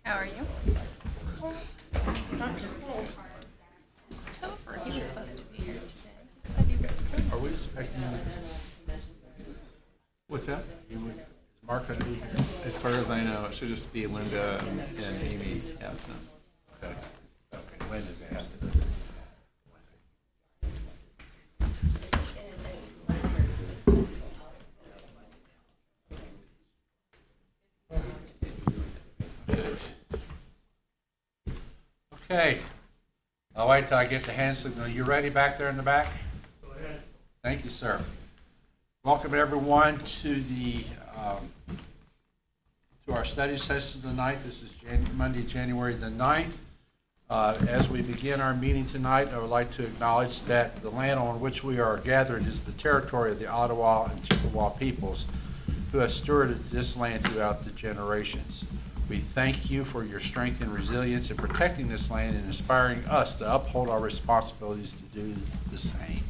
How are you? Christopher, he was supposed to be here today. He said he was coming. Are we expecting, What's that? is Mark going to be here? As far as I know, it should just be Linda and Amy absent. Okay. Okay, Linda's absent. Okay. I'll wait till I get the hand signal. You ready back there in the back? Go ahead. Thank you, sir. Welcome everyone to our study session tonight. This is Monday, January the 9th. As we begin our meeting tonight, I would like to acknowledge that the land on which we are gathered is the territory of the Ottawa and Chippewa peoples who have stewarded this land throughout the generations. We thank you for your strength and resilience in protecting this land and inspiring us to uphold our responsibilities to do the same.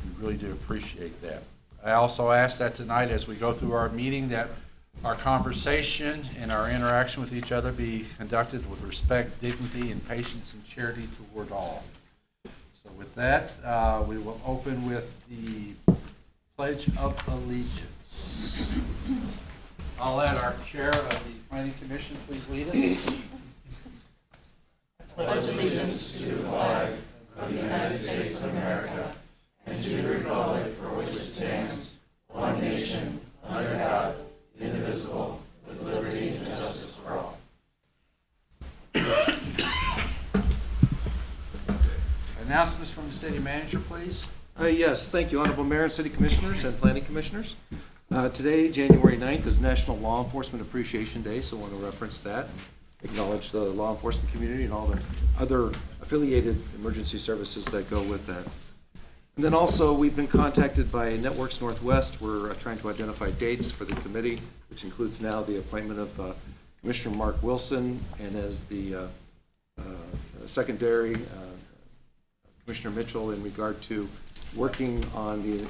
We really do appreciate that. I also ask that tonight as we go through our meeting that our conversation and our interaction with each other be conducted with respect, dignity, and patience and charity toward all. So with that, we will open with the Pledge of Allegiance. I'll let our chair of the Planning Commission please lead us. Pledge allegiance to the flag of the United States of America and to the republic for which it stands, one nation, under God, indivisible, with liberty and justice for all. Announcements from the city manager, please. Yes, thank you, Honorable Mayor, City Commissioners, and Planning Commissioners. Today, January 9th, is National Law Enforcement Appreciation Day, so I want to reference that, acknowledge the law enforcement community and all the other affiliated emergency services that go with that. And then also, we've been contacted by Networks Northwest. We're trying to identify dates for the committee, which includes now the appointment of Commissioner Mark Wilson, and as the secondary, Commissioner Mitchell, in regard to working on the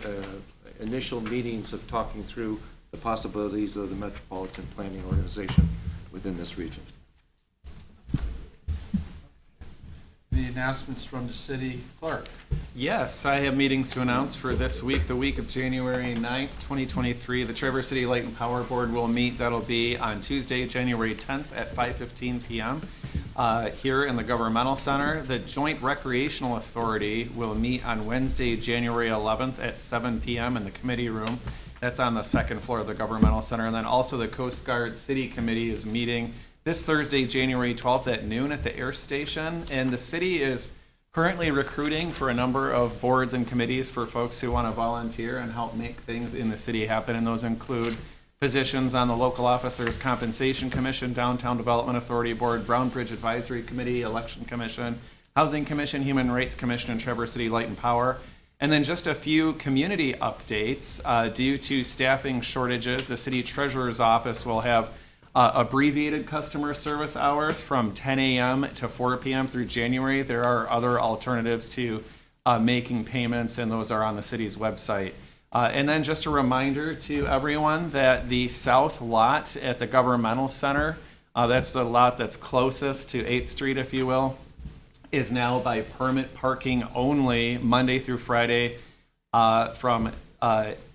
initial meetings of talking through the possibilities of the Metropolitan Planning Organization within this region. Any announcements from the city clerk? Yes, I have meetings to announce for this week, the week of January 9th, 2023. The Traverse City Light and Power Board will meet. That'll be on Tuesday, January 10th at 5:15 p.m. Here in the Governmental Center. The Joint Recreational Authority will meet on Wednesday, January 11th at 7 p.m. in the committee room. That's on the second floor of the Governmental Center. And then also the Coast Guard City Committee is meeting this Thursday, January 12th at noon at the Air Station. And the city is currently recruiting for a number of boards and committees for folks who want to volunteer and help make things in the city happen. And those include positions on the Local Officers Compensation Commission, Downtown Development Authority Board, Brown Bridge Advisory Committee, Election Commission, Housing Commission, Human Rights Commission, and Traverse City Light and Power. And then just a few community updates. Due to staffing shortages, the city treasurer's office will have abbreviated customer service hours from 10 a.m. to 4 p.m. through January. There are other alternatives to making payments, and those are on the city's website. And then just a reminder to everyone that the south lot at the Governmental Center, that's the lot that's closest to 8th Street, if you will, is now by permit parking only Monday through Friday from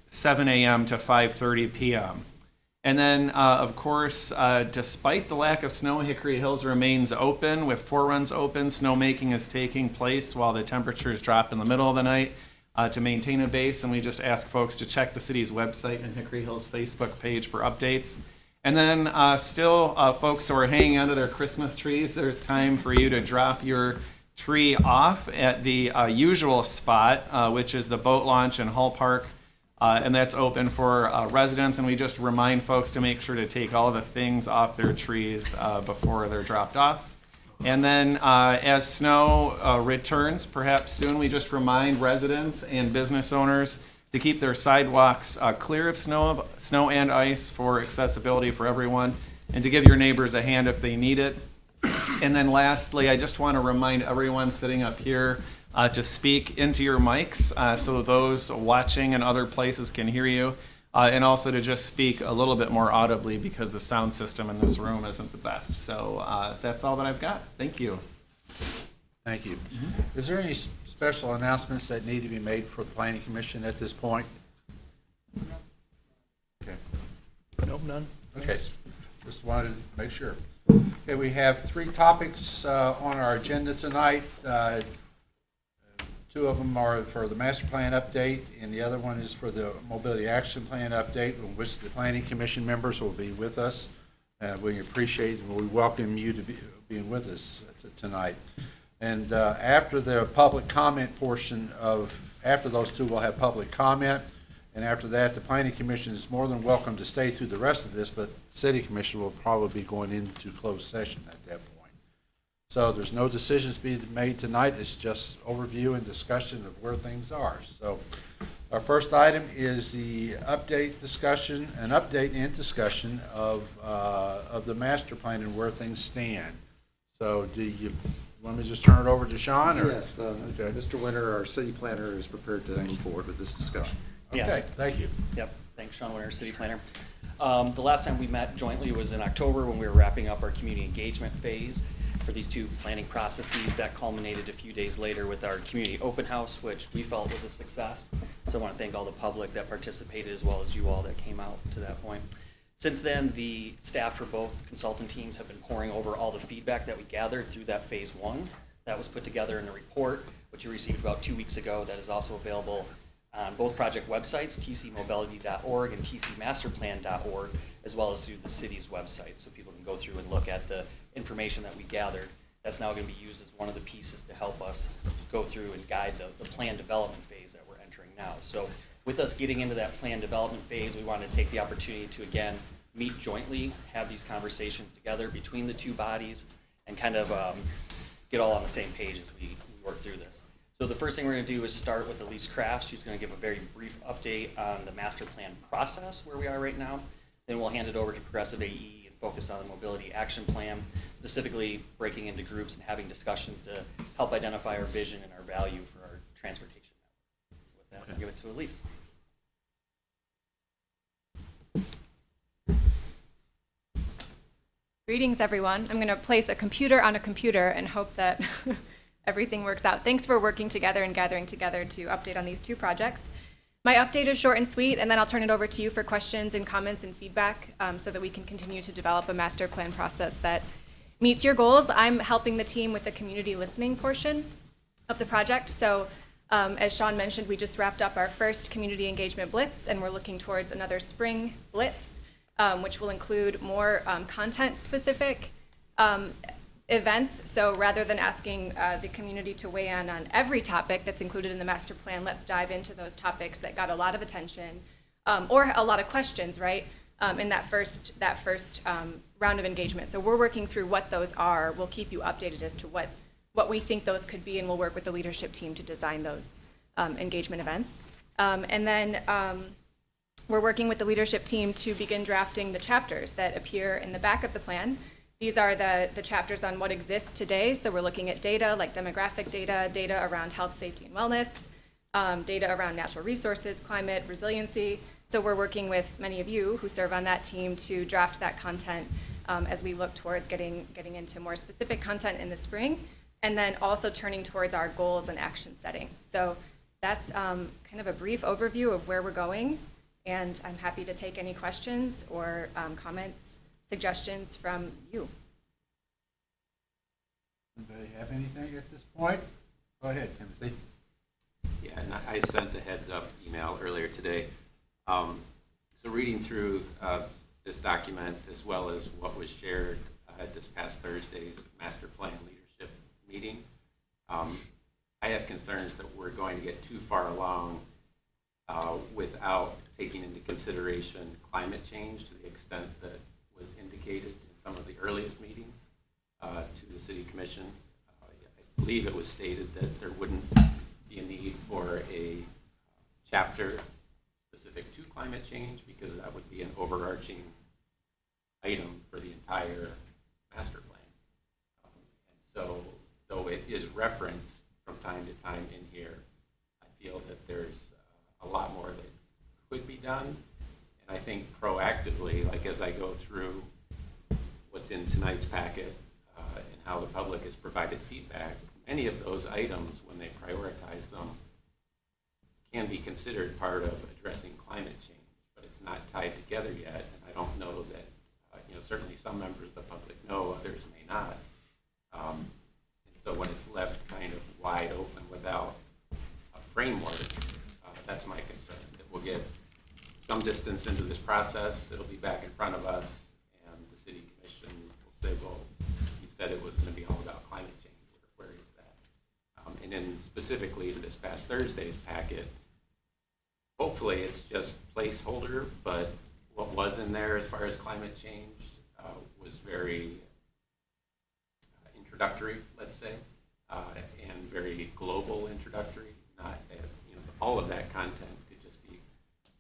7 a.m. to 5:30 p.m. And then, of course, despite the lack of snow, Hickory Hills remains open with 4 runs open. Snowmaking is taking place while the temperatures drop in the middle of the night to maintain a base. And we just ask folks to check the city's website and Hickory Hills Facebook page for updates. And then folks who are hanging onto their Christmas trees, there's time for you to drop your tree off at the usual spot, which is the boat launch in Hull Park. And that's open for residents, and we just remind folks to make sure to take all the things off their trees before they're dropped off. And then as snow returns, perhaps soon, we just remind residents and business owners to keep their sidewalks clear of snow and ice for accessibility for everyone, and to give your neighbors a hand if they need it. And then lastly, I just want to remind everyone sitting up here to speak into your mics so those watching in other places can hear you. and also to just speak a little bit more audibly because the sound system in this room isn't the best. So that's all that I've got. Thank you. Thank you. Is there any special announcements that need to be made for the planning commission at this point? Okay. Nope, none. Okay, just wanted to make sure. Okay, we have 3 topics on our agenda tonight. 2 of them are for the master plan update, and the other one is for the mobility action plan update, in which the planning commission members will be with us. We appreciate and we welcome you to being with us tonight. And after the public comment portion after those 2, we'll have public comment. And after that, the planning commission is more than welcome to stay through the rest of this, but the city commission will probably be going into closed session at that point. So there's no decisions being made tonight. It's just overview and discussion of where things are. So our first item is the update and discussion of the master plan and where things stand. So do you want me to just turn it over to Sean? Or? Yes, Okay. Mr. Winter, our city planner, is prepared to move forward with this discussion. Okay, thank you. Yep, thanks, Sean Winter, City Planner. The last time we met jointly was in October when we were wrapping up our community engagement phase for these 2 planning processes. That culminated a few days later with our community open house, which we felt was a success. So I want to thank all the public that participated as well as you all that came out to that point. Since then, the staff for both consultant teams have been poring over all the feedback that we gathered through that phase 1. That was put together in a report, which you received about 2 weeks ago, that is also available on both project websites, tcmobility.org and tcmasterplan.org, as well as through the city's website, so people can go through and look at the information that we gathered. That's now going to be used as one of the pieces to help us go through and guide the plan development phase that we're entering now. So with us getting into that plan development phase, we wanted to take the opportunity to, again, meet jointly, have these conversations together between the 2 bodies, and kind of get all on the same page as we work through this. So the first thing we're going to do is start with Elise Kraft. She's going to give a very brief update on the master plan process, where we are right now. Then we'll hand it over to Progressive AE and focus on the mobility action plan, specifically breaking into groups and having discussions to help identify our vision and our value for our transportation network. So with that, I'll give it to Elise. Greetings, everyone. I'm going to place a computer on a computer and hope that everything works out. Thanks for working together and gathering together to update on these 2 projects. My update is short and sweet, and then I'll turn it over to you for questions and comments and feedback so that we can continue to develop a master plan process that meets your goals. I'm helping the team with the community listening portion of the project. So as Sean mentioned, we just wrapped up our first community engagement blitz, and we're looking towards another spring blitz, which will include more content-specific events. So rather than asking the community to weigh in on every topic that's included in the master plan, let's dive into those topics that got a lot of attention or a lot of questions, right, in that first round of engagement. So we're working through what those are. We'll keep you updated as to what we think those could be, and we'll work with the leadership team to design those engagement events. And then we're working with the leadership team to begin drafting the chapters that appear in the back of the plan. These are the chapters on what exists today. So we're looking at data like demographic data, data around health, safety, and wellness, data around natural resources, climate, resiliency. So we're working with many of you who serve on that team to draft that content as we look towards getting into more specific content in the spring, and then also turning towards our goals and action setting. So that's kind of a brief overview of where we're going, and I'm happy to take any questions or comments, suggestions from you. Anybody have anything at this point? Go ahead, Timothy. Yeah, and I sent a heads up email earlier today. So reading through this document, as well as what was shared at this past Thursday's master plan leadership meeting, I have concerns that we're going to get too far along without taking into consideration climate change to the extent that was indicated in some of the earliest meetings to the City Commission. I believe it was stated that there wouldn't be a need for a chapter specific to climate change because that would be an overarching item for the entire master plan. And so, though it is referenced from time to time in here, I feel that there's a lot more that could be done I think proactively, like as I go through what's in tonight's packet and how the public has provided feedback, many of those items, when they prioritize them, can be considered part of addressing climate change, but it's not tied together yet. And I don't know that, certainly some members of the public know, others may not. And so when it's left kind of wide open without a framework, that's my concern. It will get some distance into this process, it'll be back in front of us, and the city commission will say, well, you said it was going to be all about climate change. Where is that? And then specifically to this past Thursday's packet, hopefully it's just placeholder, but what was in there as far as climate change was very introductory, let's say, and very global introductory. Not, all of that content could just be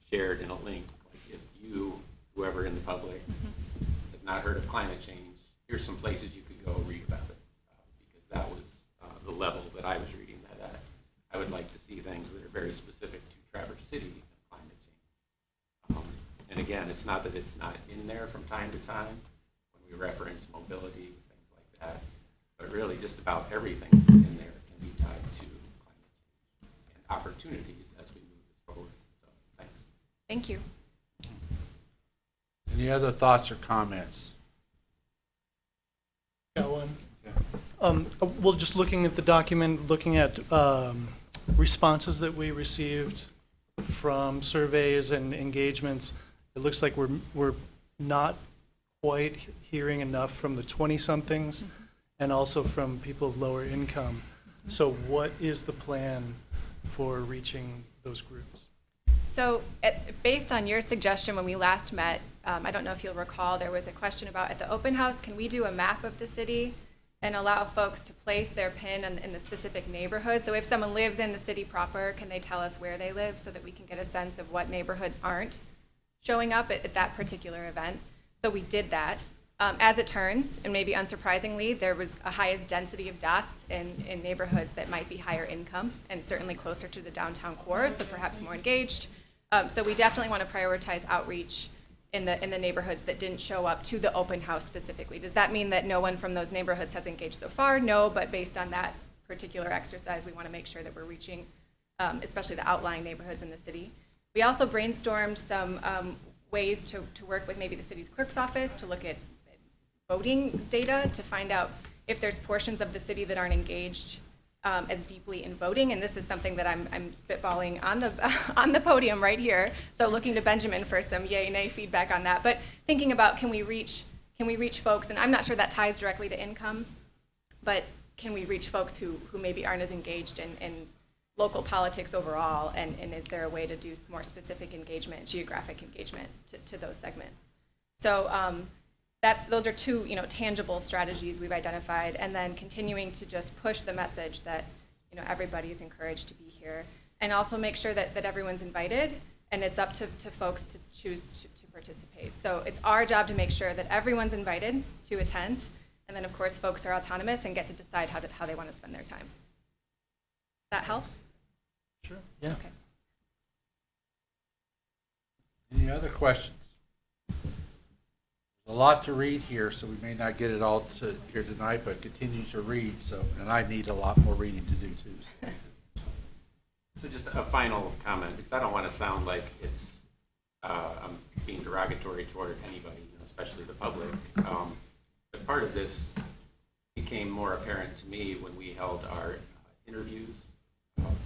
shared in a link. Like if you, whoever in the public, has not heard of climate change, here's some places you could go read about it, because that was the level that I was reading that at. I would like to see things that are very specific to Traverse City and climate change. And again, it's not that it's not in there from time to time when we reference mobility, things like that, but really just about everything that's in there can be tied to climate change and opportunities as we move this forward. So, thanks. Thank you. Any other thoughts or comments? Got one. Well, just looking at the document, looking at responses that we received from surveys and engagements, it looks like we're not quite hearing enough from the 20-somethings and also from people of lower income. So what is the plan for reaching those groups? So based on your suggestion when we last met, I don't know if you'll recall, there was a question about at the open house, can we do a map of the city and allow folks to place their pin in the specific neighborhood? So if someone lives in the city proper, can they tell us where they live so that we can get a sense of what neighborhoods aren't showing up at that particular event? So we did that. As it turns, and maybe unsurprisingly, there was a highest density of dots in neighborhoods that might be higher income and certainly closer to the downtown core, so perhaps more engaged. So we definitely want to prioritize outreach in the neighborhoods that didn't show up to the open house specifically. Does that mean that no one from those neighborhoods has engaged so far? No, but based on that particular exercise, we want to make sure that we're reaching especially the outlying neighborhoods in the city. We also brainstormed some ways to work with maybe the city's clerk's office to look at voting data to find out if there's portions of the city that aren't engaged as deeply in voting, and this is something that I'm spitballing on the podium right here. So looking to Benjamin for some yay, nay feedback on that. But thinking about can we reach folks, and I'm not sure that ties directly to income, but can we reach folks who maybe aren't as engaged in local politics overall, and is there a way to do more specific engagement, geographic engagement to those segments? So those are two tangible strategies we've identified, and then continuing to just push the message that everybody is encouraged to be here, and also make sure that everyone's invited, and it's up to folks to choose to participate. So it's our job to make sure that everyone's invited to attend, and then of course folks are autonomous and get to decide how they want to spend their time. That helps? Sure. Yeah. Okay. Any other questions? A lot to read here, so we may not get it all here tonight, but continue to read. So, and I need a lot more reading to do too. So just a final comment, because I don't want to sound like it's I'm being derogatory toward anybody, especially the public. But part of this became more apparent to me when we held our interviews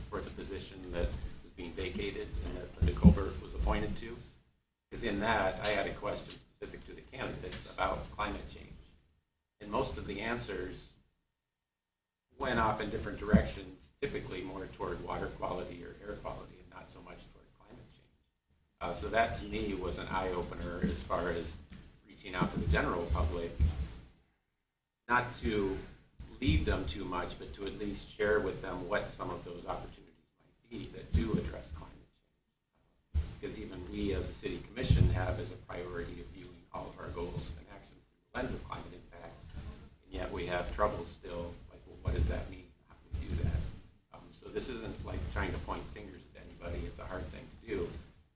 for the position that was being vacated and that Linda Colbert was appointed to. Because in that, I had a question specific to the candidates about climate change. And most of the answers went off in different directions, typically more toward water quality or air quality and not so much toward climate change. So that to me was an eye-opener as far as reaching out to the general public, not to lead them too much, but to at least share with them what some of those opportunities might be that do address climate change. Because even we as a city commission have as a priority of viewing all of our goals and actions through the lens of climate impact, and yet we have trouble still, like, well, what does that mean? How do we do that? So this isn't like trying to point fingers at anybody. It's a hard thing to do,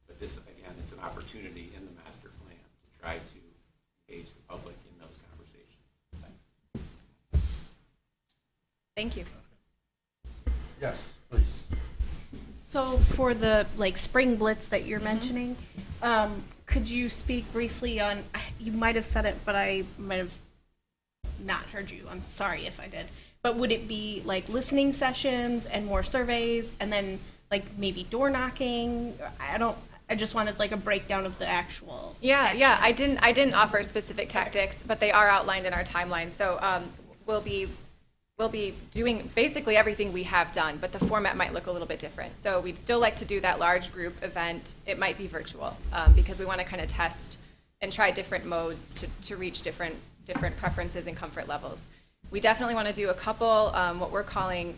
but But this, again, it's an opportunity in the master plan to try to engage the public in those conversations. Thanks. Thank you. Yes, please. So for the spring blitz that you're mentioning, could you speak briefly on, you might have said it, but I might have not heard you. I'm sorry if I did. But would it be listening sessions and more surveys and then maybe door knocking? I just wanted a breakdown of the actual. Yeah. I didn't offer specific tactics, but they are outlined in our timeline. So we'll be doing basically everything we have done, but the format might look a little bit different. So we'd still like to do that large group event. It might be virtual because we want to kind of test and try different modes to reach different preferences and comfort levels. We definitely want to do a couple what we're calling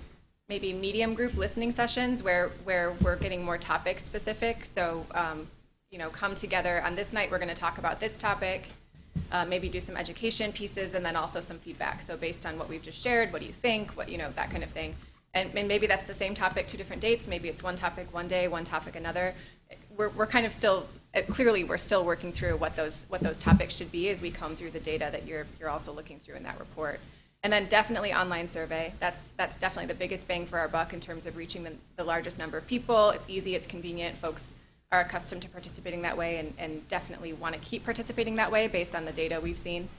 maybe medium group listening sessions where we're getting more topic specific. So come together on this night. We're going to talk about this topic. Maybe do some education pieces and then also some feedback. So based on what we've just shared, what do you think? What that kind of thing. And maybe that's the same topic, 2 different dates. Maybe it's one topic one day, one topic another. We're kind of still clearly we're still working through what those topics should be as we come through the data that you're also looking through in that report. And then definitely online survey. That's definitely the biggest bang for our buck in terms of reaching the largest number of people. It's easy, it's convenient. Folks are accustomed to participating that way and definitely want to keep participating that way based on the data we've seen.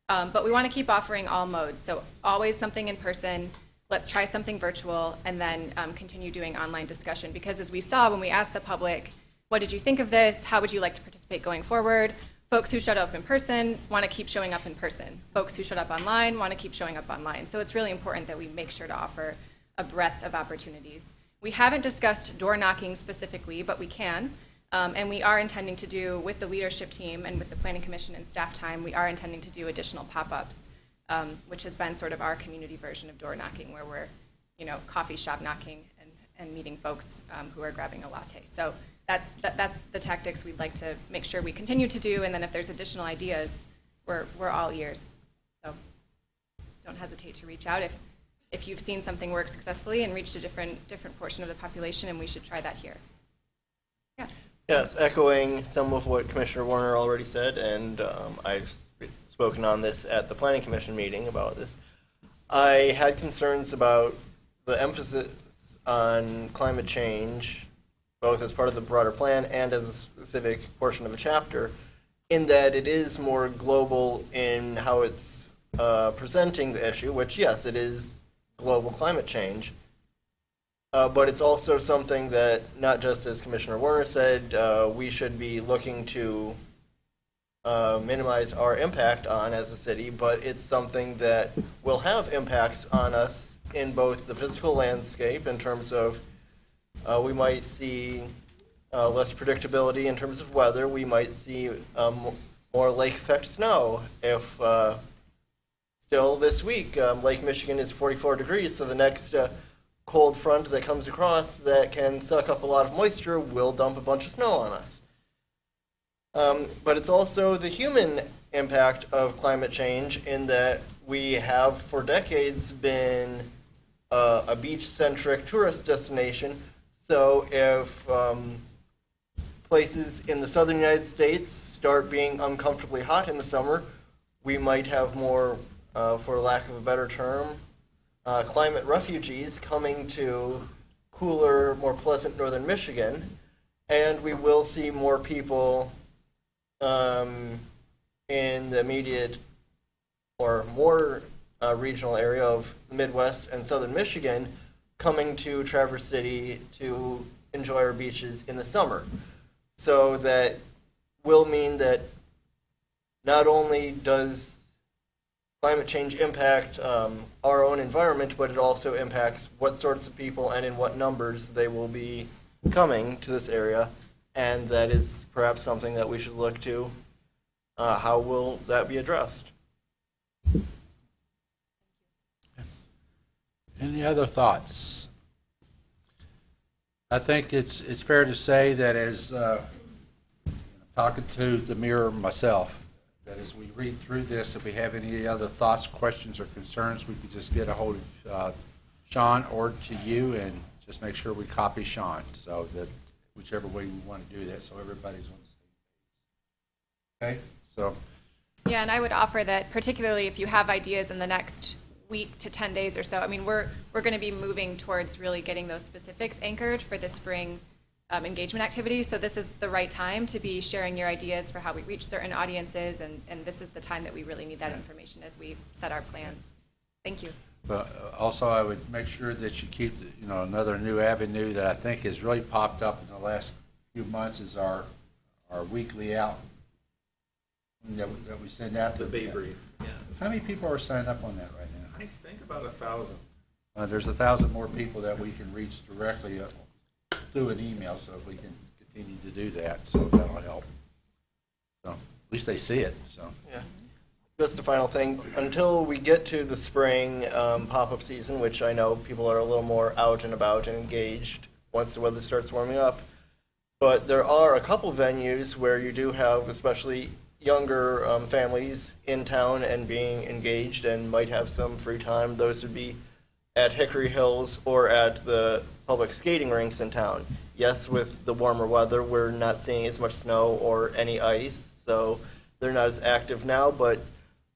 But we want to keep offering all modes. So always something in person, let's try something virtual, and then continue doing online discussion. Because as we saw when we asked the public, what did you think of this? How would you like to participate going forward? Folks who showed up in person want to keep showing up in person. Folks who showed up online want to keep showing up online. So it's really important that we make sure to offer a breadth of opportunities. We haven't discussed door knocking specifically, but we can. And we are intending to do, with the leadership team and with the Planning Commission and staff time, we are intending to do additional pop-ups, which has been sort of our community version of door knocking, where we're, coffee shop knocking and meeting folks who are grabbing a latte. So that's the tactics we'd like to make sure we continue to do. And then if there's additional ideas, we're all ears. So don't hesitate to reach out if you've seen something work successfully and reached a different portion of the population, and we should try that here. Yeah. Yes, echoing some of what Commissioner Warner already said, and I've spoken on this at the Planning Commission meeting about this. I had concerns about the emphasis on climate change, both as part of the broader plan and as a specific portion of a chapter, in that it is more global in how it's presenting the issue, which, yes, it is global climate change. But it's also something that, not just as Commissioner Warner said, we should be looking to minimize our impact on as a city, but it's something that will have impacts on us in both the physical landscape in terms of we might see less predictability in terms of weather. We might see more lake effect snow. If still this week, Lake Michigan is 44 degrees, so the next cold front that comes across that can suck up a lot of moisture will dump a bunch of snow on us. But it's also the human impact of climate change in that we have for decades been a beach-centric tourist destination. So if places in the southern United States start being uncomfortably hot in the summer, we might have more, for lack of a better term, climate refugees coming to cooler, more pleasant northern Michigan, and we will see more people in the immediate or more regional area of the Midwest and southern Michigan coming to Traverse City to enjoy our beaches in the summer. So that will mean that not only does climate change impact our own environment, but it also impacts what sorts of people and in what numbers they will be coming to this area. And that is perhaps something that we should look to. How will that be addressed? Any other thoughts? I think it's fair to say that as talking to the mirror myself, that as we read through this, if we have any other thoughts, questions, or concerns, we could just get a hold of Sean or to you and just make sure we copy Sean so that whichever way we want to do that, so everybody's on the same page. Okay, so, Yeah, and I would offer that particularly if you have ideas in the next week to 10 days or so, I mean, we're going to be moving towards really getting those specifics anchored for the spring engagement activities. So this is the right time to be sharing your ideas for how we reach certain audiences, and this is the time that we really need that information as we set our plans. Thank you. but also I would make sure that you keep, another new avenue that I think has really popped up in the last few months is our weekly out that we send out to. The Bay Brief, yeah. How many people are signed up on that right now? I think about 1,000. There's 1,000 more people that we can reach directly through an email, so if we can continue to do that, so that'll help. So, at least they see it, so. Yeah. Just a final thing, until we get to the spring pop-up season, which I know people are a little more out and about and engaged once the weather starts warming up, but there are a couple venues where you do have, especially younger families in town and being engaged and might have some free time. Those would be at Hickory Hills or at the public skating rinks in town. Yes, with the warmer weather, we're not seeing as much snow or any ice, so they're not as active now, but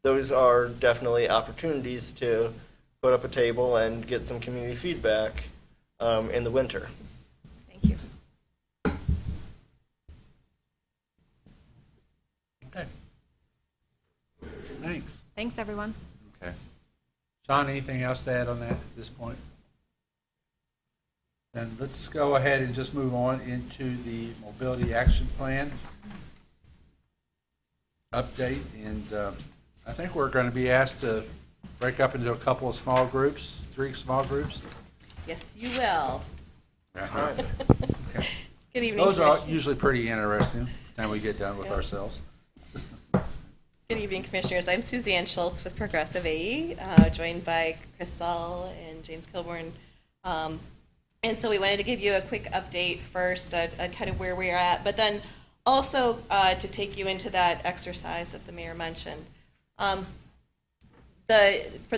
those are definitely opportunities to put up a table and get some community feedback in the winter. Thank you. Okay. Thanks. Thanks, everyone. Okay. Sean, anything else to add on that at this point? Then let's go ahead and just move on into the mobility action plan update. And I think we're going to be asked to break up into a couple of small groups, 3 small groups. Yes, you will. Okay. Good evening, Those are Commissioners. usually pretty interesting when we get done with ourselves. Good evening, Commissioners. I'm Suzanne Schultz with Progressive AE, joined by Chris Saul and James Kilborn. And so we wanted to give you a quick update first on kind of where we are at, but then also to take you into that exercise that the mayor mentioned. For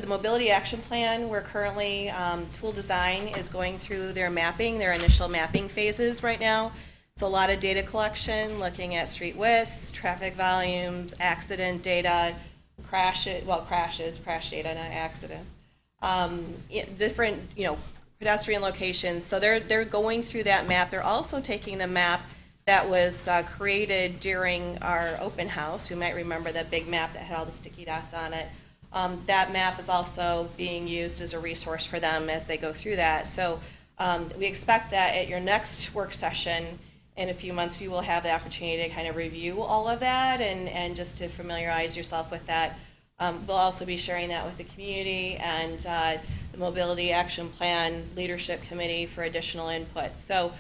the Mobility Action Plan, we're currently, Tool Design is going through their mapping, their initial mapping phases right now. So a lot of data collection, looking at street widths, traffic volumes, accident data, crash data, not accidents. Different, pedestrian locations. So they're going through that map. They're also taking the map that was created during our open house. You might remember that big map that had all the sticky dots on it. That map is also being used as a resource for them as they go through that. So we expect that at your next work session in a few months, you will have the opportunity to kind of review all of that and just to familiarize yourself with that. We'll also be sharing that with the community and the Mobility Action Plan Leadership Committee for additional input. So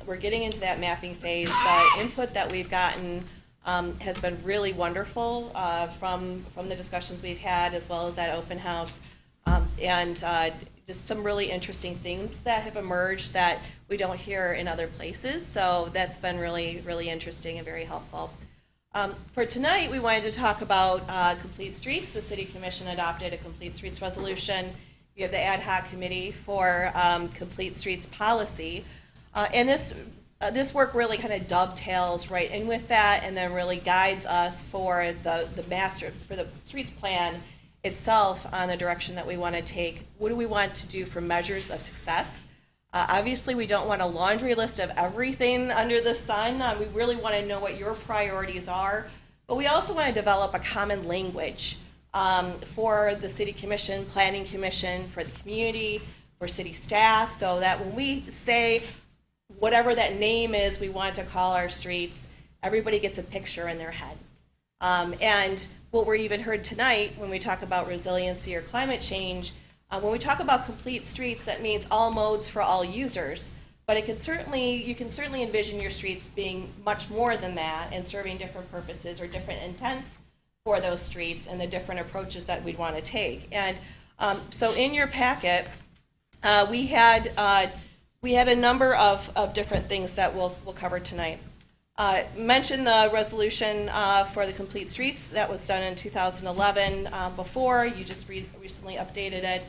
we're getting into that mapping phase. The input that we've gotten has been really wonderful from the discussions we've had, as well as that open house, and just some really interesting things that have emerged that we don't hear in other places. So that's been really, really interesting and very helpful. For tonight, we wanted to talk about Complete Streets. The City Commission adopted a Complete Streets resolution. You have the ad hoc committee for Complete Streets policy. And this work really kind of dovetails right in with that, and then really guides us for the streets plan itself on the direction that we want to take. What do we want to do for measures of success? Obviously, we don't want a laundry list of everything under the sun. We really want to know what your priorities are, but we also want to develop a common language for the City Commission, Planning Commission, for the community, for city staff, so that when we say whatever that name is we want to call our streets, everybody gets a picture in their head. And what we're even heard tonight when we talk about resiliency or climate change, when we talk about complete streets, that means all modes for all users. But you can certainly envision your streets being much more than that and serving different purposes or different intents for those streets and the different approaches that we'd want to take. And so in your packet, we had a number of different things that we'll cover tonight. Mentioned the resolution for the Complete Streets that was done in 2011 before. You just recently updated it.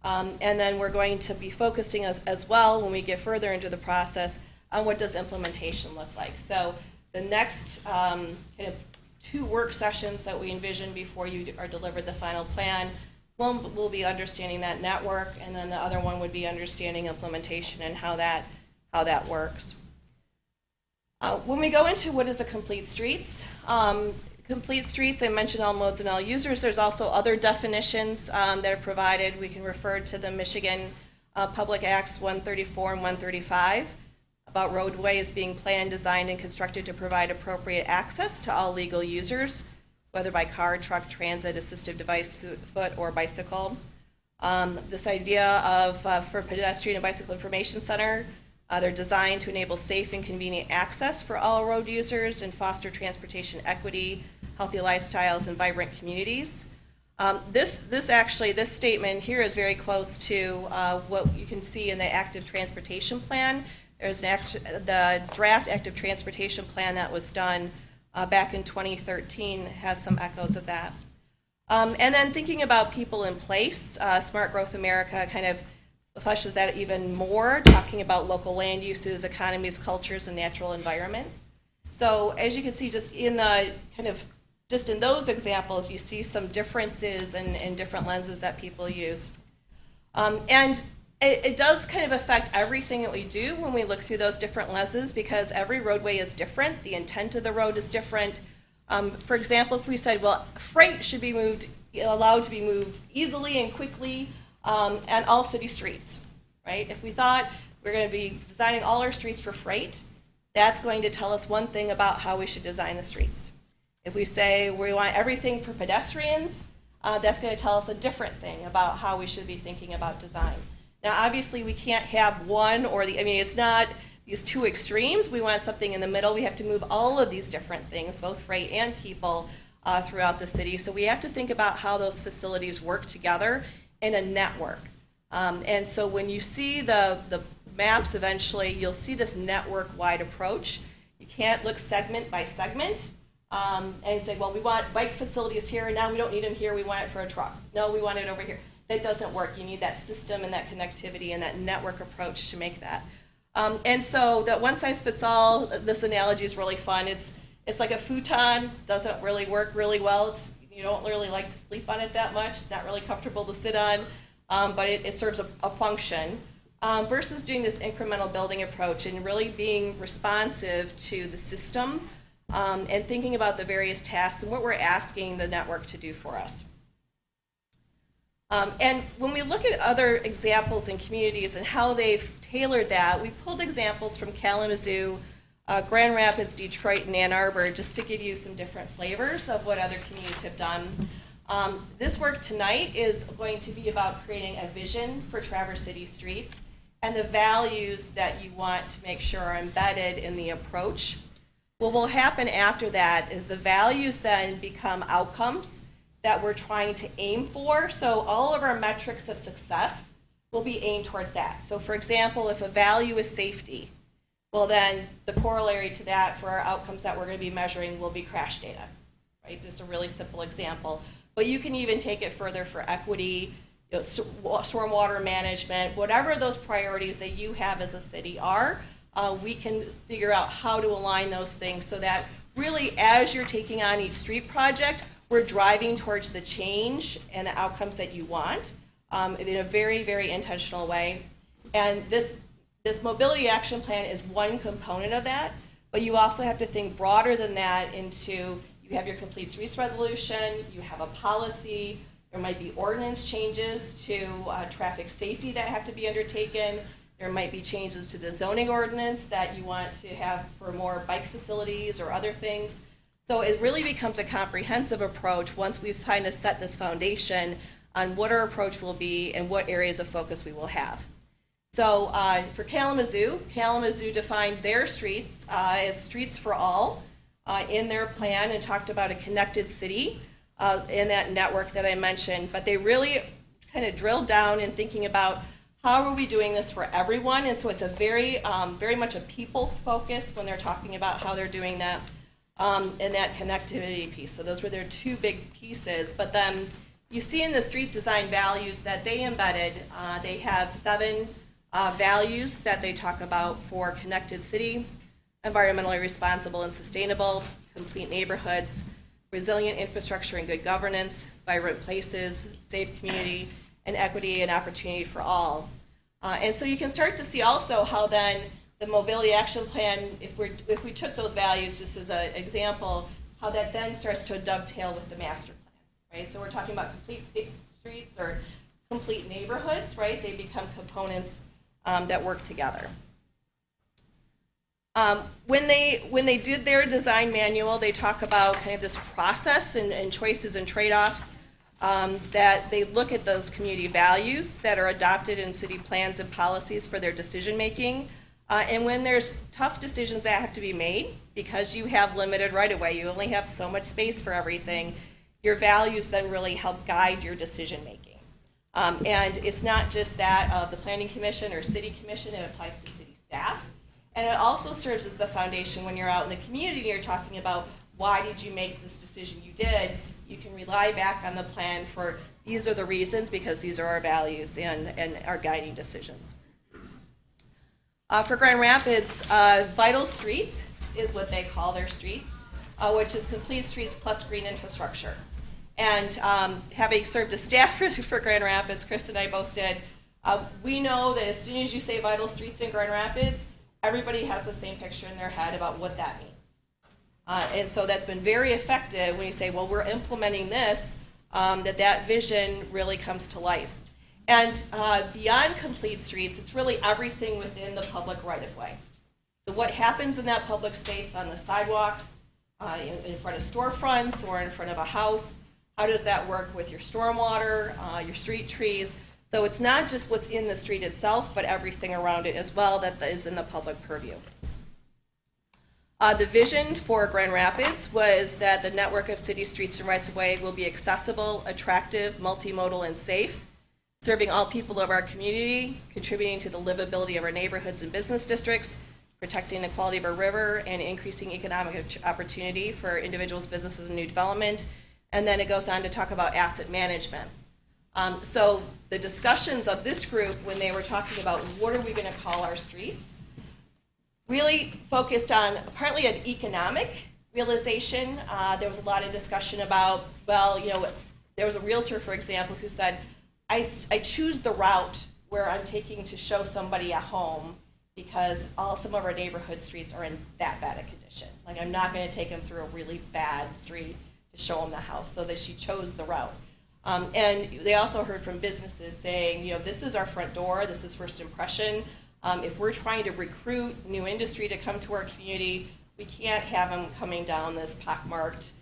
And then we're going to be focusing as well when we get further into the process on what does implementation look like. So the next kind of 2 work sessions that we envision before you are delivered the final plan, one will be understanding that network, and then the other one would be understanding implementation and how that works. When we go into what is a complete streets, I mentioned all modes and all users. There's also other definitions that are provided. We can refer to the Michigan Public Acts 134 and 135 about roadways being planned, designed, and constructed to provide appropriate access to all legal users, whether by car, truck, transit, assistive device, foot, or bicycle. This idea of, for pedestrian and bicycle information center, they're designed to enable safe and convenient access for all road users and foster transportation equity, healthy lifestyles, and vibrant communities. This statement here is very close to what you can see in the active transportation plan. There's the draft active transportation plan that was done back in 2013 has some echoes of that. And then thinking about people in place, Smart Growth America kind of fleshes that even more, talking about local land uses, economies, cultures, and natural environments. So as you can see, just in those examples, you see some differences and different lenses that people use. And it does kind of affect everything that we do when we look through those different lenses, because every roadway is different, the intent of the road is different. For example, if we said, well, freight should be allowed to be moved easily and quickly on all city streets, right? If we thought we're going to be designing all our streets for freight, that's going to tell us one thing about how we should design the streets. If we say we want everything for pedestrians, that's going to tell us a different thing about how we should be thinking about design. Now, obviously, we can't have one or it's not these 2 extremes. We want something in the middle. We have to move all of these different things, both freight and people, throughout the city. So we have to think about how those facilities work together in a network. And so when you see the maps eventually, you'll see this network-wide approach. You can't look segment by segment and say, well, we want bike facilities here, and now we don't need them here. We want it for a truck. No, we want it over here. That doesn't work. You need that system and that connectivity and that network approach to make that. And so that one-size-fits-all, this analogy is really fun. It's like a futon, doesn't really work really well. You don't really like to sleep on it that much. It's not really comfortable to sit on, but it serves a function. Versus doing this incremental building approach and really being responsive to the system and thinking about the various tasks and what we're asking the network to do for us. And when we look at other examples in communities and how they've tailored that, we pulled examples from Kalamazoo, Grand Rapids, Detroit, and Ann Arbor, just to give you some different flavors of what other communities have done. This work tonight is going to be about creating a vision for Traverse City streets and the values that you want to make sure are embedded in the approach. What will happen after that is the values then become outcomes that we're trying to aim for. So all of our metrics of success will be aimed towards that. So for example, if a value is safety, well then the corollary to that for our outcomes that we're going to be measuring will be crash data, right? Just a really simple example. But you can even take it further for equity, stormwater management, whatever those priorities that you have as a city are, we can figure out how to align those things so that really as you're taking on each street project, we're driving towards the change and the outcomes that you want in a very, very intentional way. And this mobility action plan is one component of that, but you also have to think broader than that into, you have your complete streets resolution, you have a policy, there might be ordinance changes to traffic safety that have to be undertaken, there might be changes to the zoning ordinance that you want to have for more bike facilities or other things. So it really becomes a comprehensive approach once we've kind of set this foundation on what our approach will be and what areas of focus we will have. So for Kalamazoo defined their streets as streets for all in their plan and talked about a connected city in that network that I mentioned. But they really kind of drilled down in thinking about how are we doing this for everyone? And so it's a very much a people focus when they're talking about how they're doing that. And that connectivity piece. So those were their 2 big pieces. But then you see in the street design values that they embedded, they have 7 values that they talk about for connected city, environmentally responsible and sustainable, complete neighborhoods, resilient infrastructure and good governance, vibrant places, safe community, and equity and opportunity for all. And so you can start to see also how then the mobility action plan, if we took those values just as an example, how that then starts to dovetail with the master plan, right? So we're talking about complete streets or complete neighborhoods, right? They become components that work together. When they did their design manual, they talk about kind of this process and choices and trade-offs, that they look at those community values that are adopted in city plans and policies for their decision-making. And when there's tough decisions that have to be made, because you have limited right-of-way, you only have so much space for everything, your values then really help guide your decision-making. And it's not just that of the Planning Commission or City Commission, it applies to city staff. And it also serves as the foundation when you're out in the community and you're talking about why did you make this decision you did. You can rely back on the plan for these are the reasons because these are our values and our guiding decisions. For Grand Rapids, Vital Streets is what they call their streets, which is complete streets plus green infrastructure. And having served as staff for Grand Rapids, Chris and I both did, we know that as soon as you say Vital Streets in Grand Rapids, everybody has the same picture in their head about what that means. And so that's been very effective when you say, well, we're implementing this, that vision really comes to life. And beyond complete streets, it's really everything within the public right-of-way. So what happens in that public space on the sidewalks, in front of storefronts or in front of a house, how does that work with your stormwater, your street trees? So it's not just what's in the street itself, but everything around it as well that is in the public purview. The vision for Grand Rapids was that the network of city streets and rights-of-way will be accessible, attractive, multimodal, and safe, serving all people of our community, contributing to the livability of our neighborhoods and business districts, protecting the quality of our river, and increasing economic opportunity for individuals, businesses, and new development. And then it goes on to talk about asset management. So the discussions of this group when they were talking about what are we going to call our streets really focused on partly an economic realization. There was a lot of discussion about, well, there was a realtor, for example, who said, I choose the route where I'm taking to show somebody a home because some of our neighborhood streets are in that bad a condition. Like I'm not going to take them through a really bad street to show them the house, so that she chose the route. And they also heard from businesses saying, this is our front door, this is first impression. If we're trying to recruit new industry to come to our community, we can't have them coming down this pockmarked,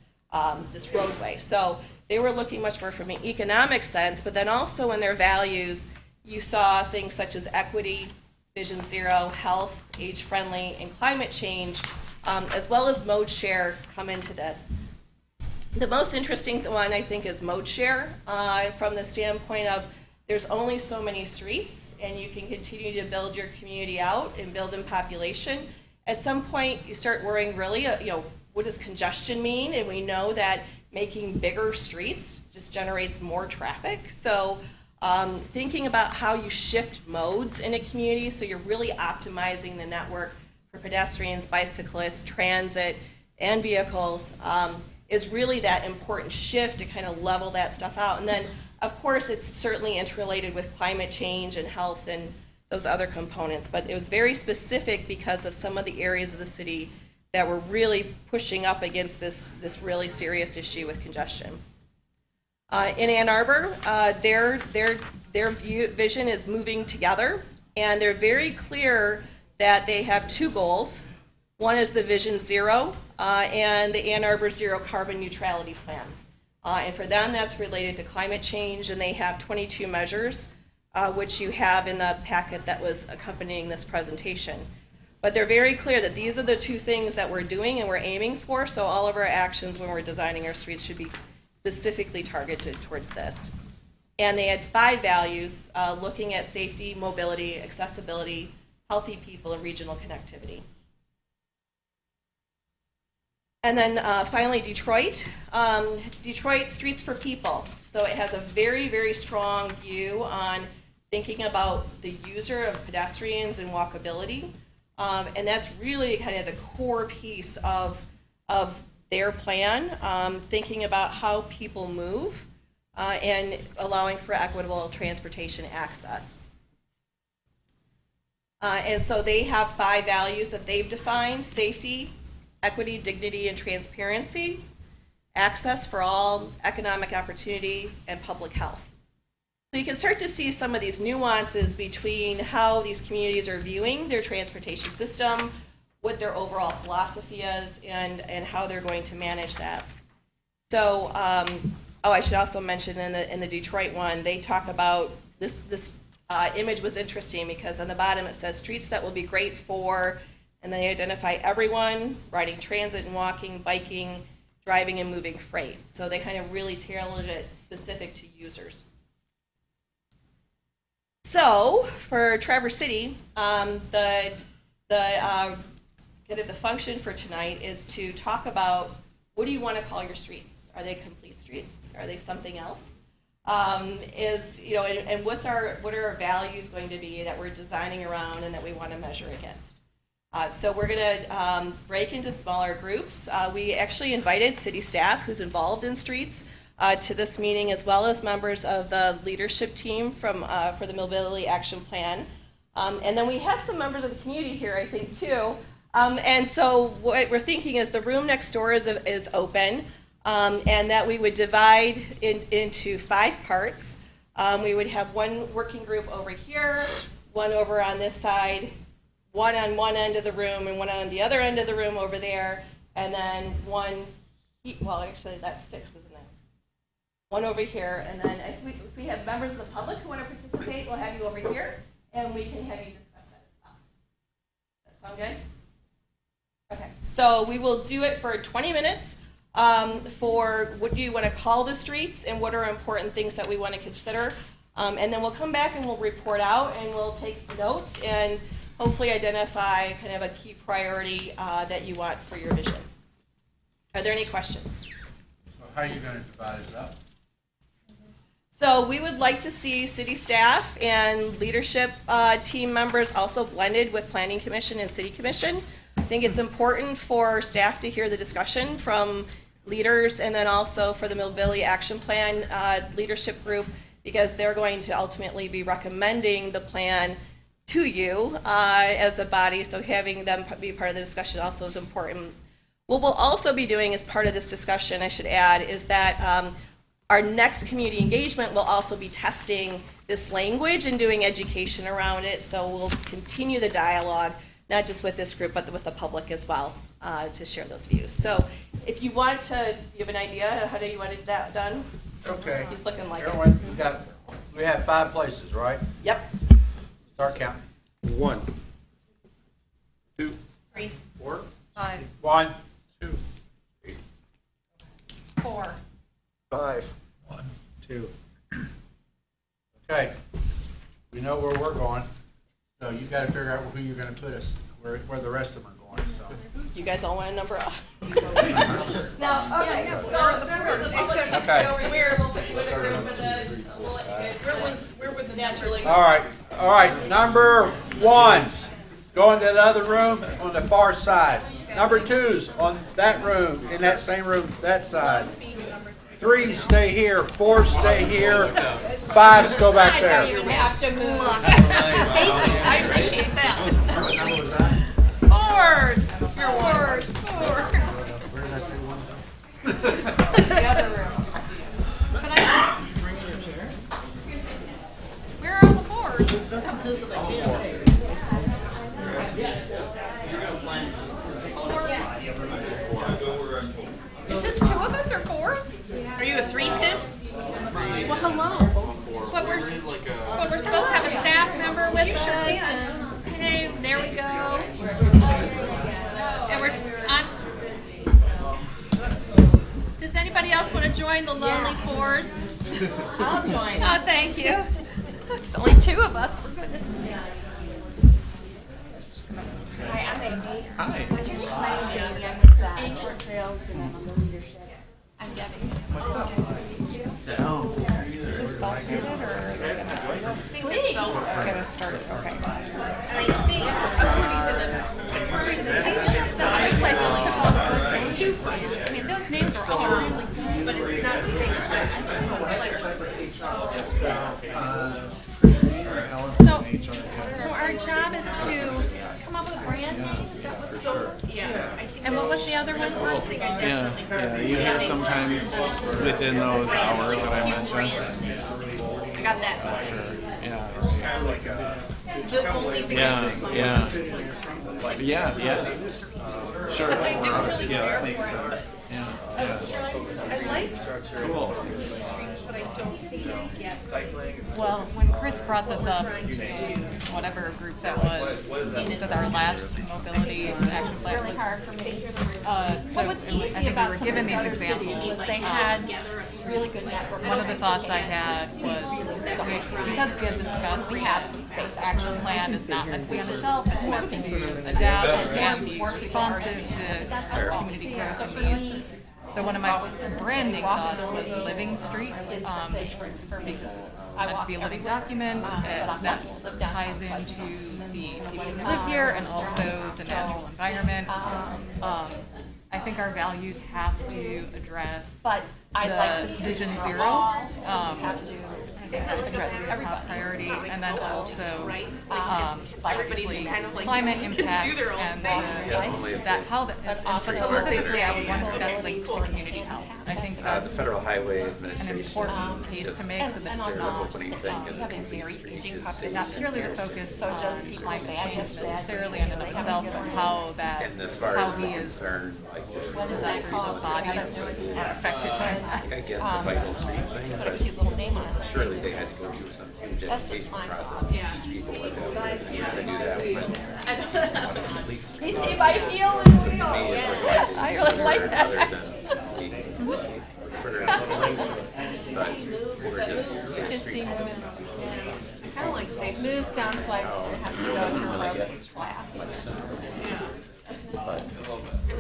this roadway. So they were looking much more from an economic sense, but then also in their values, you saw things such as equity, Vision Zero, health, age-friendly, and climate change, as well as mode share come into this. The most interesting one, I think, is mode share from the standpoint of there's only so many streets, and you can continue to build your community out and build in population. At some point, you start worrying really, what does congestion mean? And we know that making bigger streets just generates more traffic. So thinking about how you shift modes in a community so you're really optimizing the network for pedestrians, bicyclists, transit, and vehicles is really that important shift to kind of level that stuff out. And then, of course, it's certainly interrelated with climate change and health and those other components, but it was very specific because of some of the areas of the city that were really pushing up against this really serious issue with congestion. In Ann Arbor, their vision is moving together, and they're very clear that they have two goals. One is the Vision Zero and the Ann Arbor Zero Carbon Neutrality Plan. And for them, that's related to climate change, and they have 22 measures, which you have in the packet that was accompanying this presentation. But they're very clear that these are the two things that we're doing and we're aiming for, so all of our actions when we're designing our streets should be specifically targeted towards this. And they had 5 values looking at safety, mobility, accessibility, healthy people, and regional connectivity. And then finally, Detroit. Detroit Streets for People. So it has a very, very strong view on thinking about the user of pedestrians and walkability. And that's really kind of the core piece of their plan, thinking about how people move and allowing for equitable transportation access. And so they have 5 values that they've defined: safety, equity, dignity, and transparency, access for all, economic opportunity, and public health. So you can start to see some of these nuances between how these communities are viewing their transportation system, what their overall philosophy is, and how they're going to manage that. So, I should also mention in the Detroit one, they talk about this image was interesting because on the bottom it says streets that will be great for, and they identify everyone, riding transit and walking, biking, driving and moving freight. So they kind of really tailored it specific to users. So for Traverse City, the function for tonight is to talk about, what do you want to call your streets? Are they complete streets? Are they something else? And what are our values going to be that we're designing around and that we want to measure against? So we're going to break into smaller groups. We actually invited city staff who's involved in streets to this meeting, as well as members of the leadership team for the Mobility Action Plan. And then we have some members of the community here, I think, too. And so what we're thinking is the room next door is open, and that we would divide into 5 parts. We would have one working group over here, one over on this side, one on one end of the room, and one on the other end of the room over there, and then one, well, actually, that's 6, isn't it? One over here, and then if we have members of the public who want to participate, we'll have you over here, and we can have you discuss that as well. Does that sound good? Okay, so we will do it for 20 minutes for what do you want to call the streets and what are important things that we want to consider. And then we'll come back and we'll report out and we'll take notes and hopefully identify kind of a key priority that you want for your vision. Are there any questions? So how are you going to divide us up? So we would like to see city staff and leadership team members also blended with Planning Commission and City Commission. I think it's important for staff to hear the discussion from leaders and then also for the Mobility Action Plan leadership group, because they're going to ultimately be recommending the plan to you as a body, so having them be part of the discussion also is important. What we'll also be doing as part of this discussion, I should add, is that our next community engagement will also be testing this language and doing education around it, so we'll continue the dialogue, not just with this group, but with the public as well, to share those views. So if you want to, do you have an idea how do you want that done? Okay. He's looking like Everyone, it. we have 5 places, right? Yep. Start counting. 1, 2, 3, 4, 5, 1, 2, 4. 5. 1, 2. Okay, we know where we're going, so you got to figure out who you're going to put us, where the rest of them are going, so. You guys all want a number off? No, okay, so members of the public can stay over here, we'll put you in a group, and then we'll let you guys. Where was the naturally? All right, number 1's going to the other room on the far side. Number 2's on that room, in that same room, that side. 3's stay here, 4's stay here, 5's go back there. You have to move. I appreciate that. What number was that? Fours. Fours. Where did I say 1? The other room. Where are all the fours? Is this 2 of us or 4s? Are you a 3, Tim? Well, hello. But we're supposed to have a staff member with us, and hey, there we go. And we're on. Does anybody else want to join the lonely 4s? I'll join. Oh, thank you. There's only 2 of us, for goodness sake. Hi, I'm Amy. Hi. My name's Amy. I'm with the Short Trails, and I'm on the leadership. I'm Debbie. What's up? Is this fault rated or? Please. get us started, okay. And I think, according to the presentation, The other places took all the good things. I mean, those names are all really good. but it's not the same size. So it's like, So our job is to come up with a brand name, is that what? yeah, I think And what was the other one? Yeah, you hear sometimes within those hours that I mentioned. I got that. Yeah, The only thing yeah. Sure. Yeah, that makes sense. Yeah. I like Cool. but I don't think it gets. Well, when Chris brought this up to whatever group that was at our last mobility action plan, Really hard for me. so What was I easy think we about were some of given these these other examples. cities was they had really good network. One of the thoughts I had was because we had discussed that this action plan is not meant to be on itself, it's meant to adapt and be responsive to community growth and needs. So one of my branding thoughts was living streets, because I want to be a living document that ties into the people who live here and also the natural environment. I think our values have to address But I like the Vision streets Zero, have to address every top priority, and then also Everybody obviously just kind of like climate can impact do their own and thing. that how that, and specifically I would want to step linked to community health. I think The that's Federal Highway an Administration important piece just to make so that and it's also not opening just thing we is have a complete very street aging is population. not purely the focus So just on people climate bad change have bad necessarily in and of itself, but how that, And as far how as the we as concern, like possessors of bodies are affected by that. I get the vital street thing, Put a but cute little name on it. surely they had to go through some huge That's just education fine. process to teach people what that was. You're gonna do that, but You see my feel and to me, real. if we're going to I really like consider that. others than we prefer but we're just Just seems Kind of like safe. Move sounds like we're gonna have to go to a aerobics class.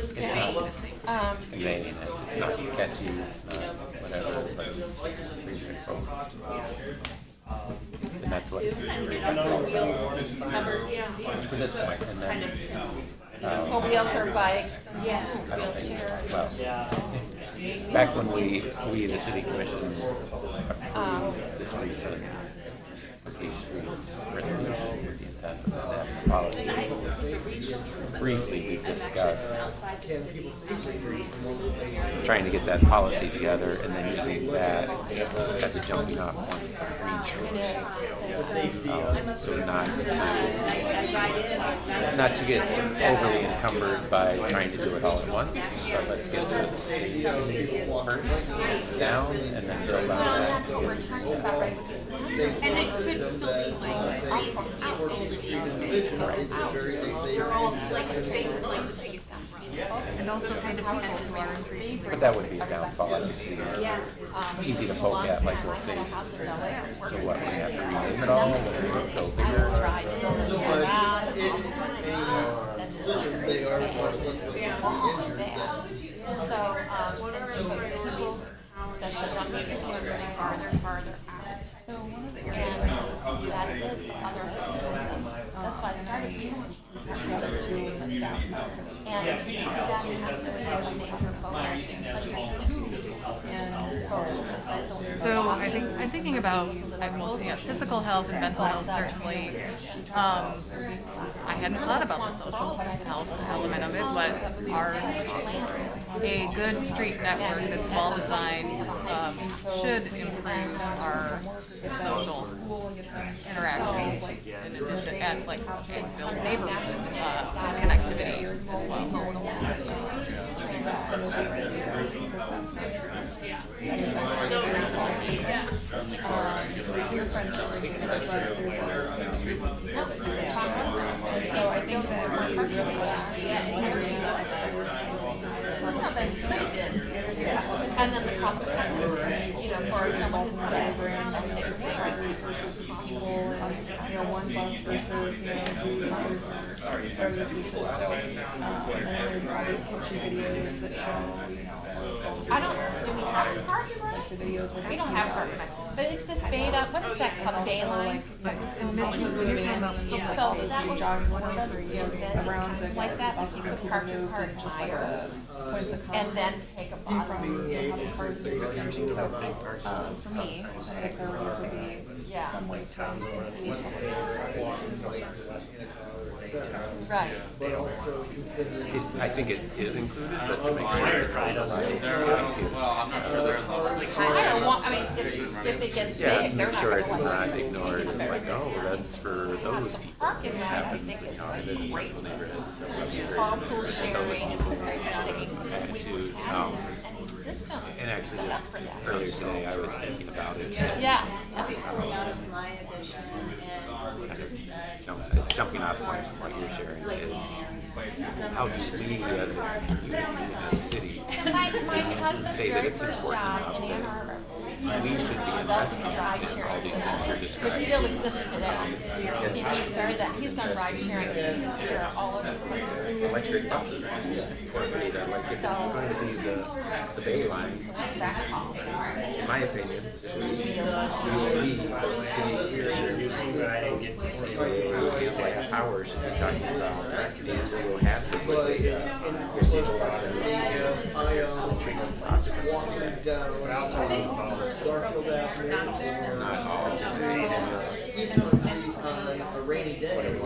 it's conveying it. It's not catchy, it's not whatever, but it's and that's what to this point, and then Well, wheels or bikes and I don't think, wheelchairs. well, back when we, the city commission, approved this recent Peace Streets resolution with the intent of that having a policy. Briefly, we discussed trying to get that policy together and then using that as a jumping off point for Green Streets. So not to get overly encumbered by trying to do it all at once, but let's get this first down and then build on that. That's what we're talking about, right, with these ones. And it could still be like street they're all like the same as like the biggest And also kind of people who are intrigued. But that would be a downfall, obviously. It's easy to poke at, like we'll say. So what, we have to rename it all, or go bigger? So, people, especially young people, are moving farther and farther out. So one of the areas that is the other business. That's why I started doing this stuff. And that has to be a major focus, but there's two. And So I'm thinking about, I'm looking at physical health and mental health certainly. I hadn't thought about the social health element of it, but a good street network that's well designed should improve our social interactions in addition, and like, and build neighborhood connectivity as well. So I think that we're really, and then the cost effective, for someone who's not a brand, versus possible, one bus versus, these other pieces. So, and then there's all these kitchen videos that show, I don't, do we have a parking lot? We don't have park connect, but it's this beta, what is that called, bay line? So that was one of them, like that, like you could park your car at Meyer, and then take a bus. For me, I think there would be Yeah. some wait time. Right. I think it is included, but to make sure it's well, I'm not sure they're in I don't want, I mean, if it gets yeah, big, to they're make not sure gonna it's like not it. ignored, it's like, oh, that's for those people. Parking lot, I Happens, think you is know, and then it's great. local neighborhoods, so I'm sure Carpool sharing is a great thing. attitude, Any system and actually set just up for that. earlier today, I was thinking about it. Yeah. Pulling out of my edition and just, Jumping off points from what you're sharing is, how do we as a community, as a city, So my husband's say that very it's first important job enough in Ann that Arbor. we should be investing in all these things you're Which describing? still exists today. He started that, he's done ride sharing, he's here all over the place. Electric buses, for me, that like, if it's going to be the Bay Line, What's that called? in my opinion, we should be the city here. Like power should be talking about the Antonio hazards, like they, you're seeing a lot of treatment process. But also, Garfield Avenue, Not all, just even on a rainy day,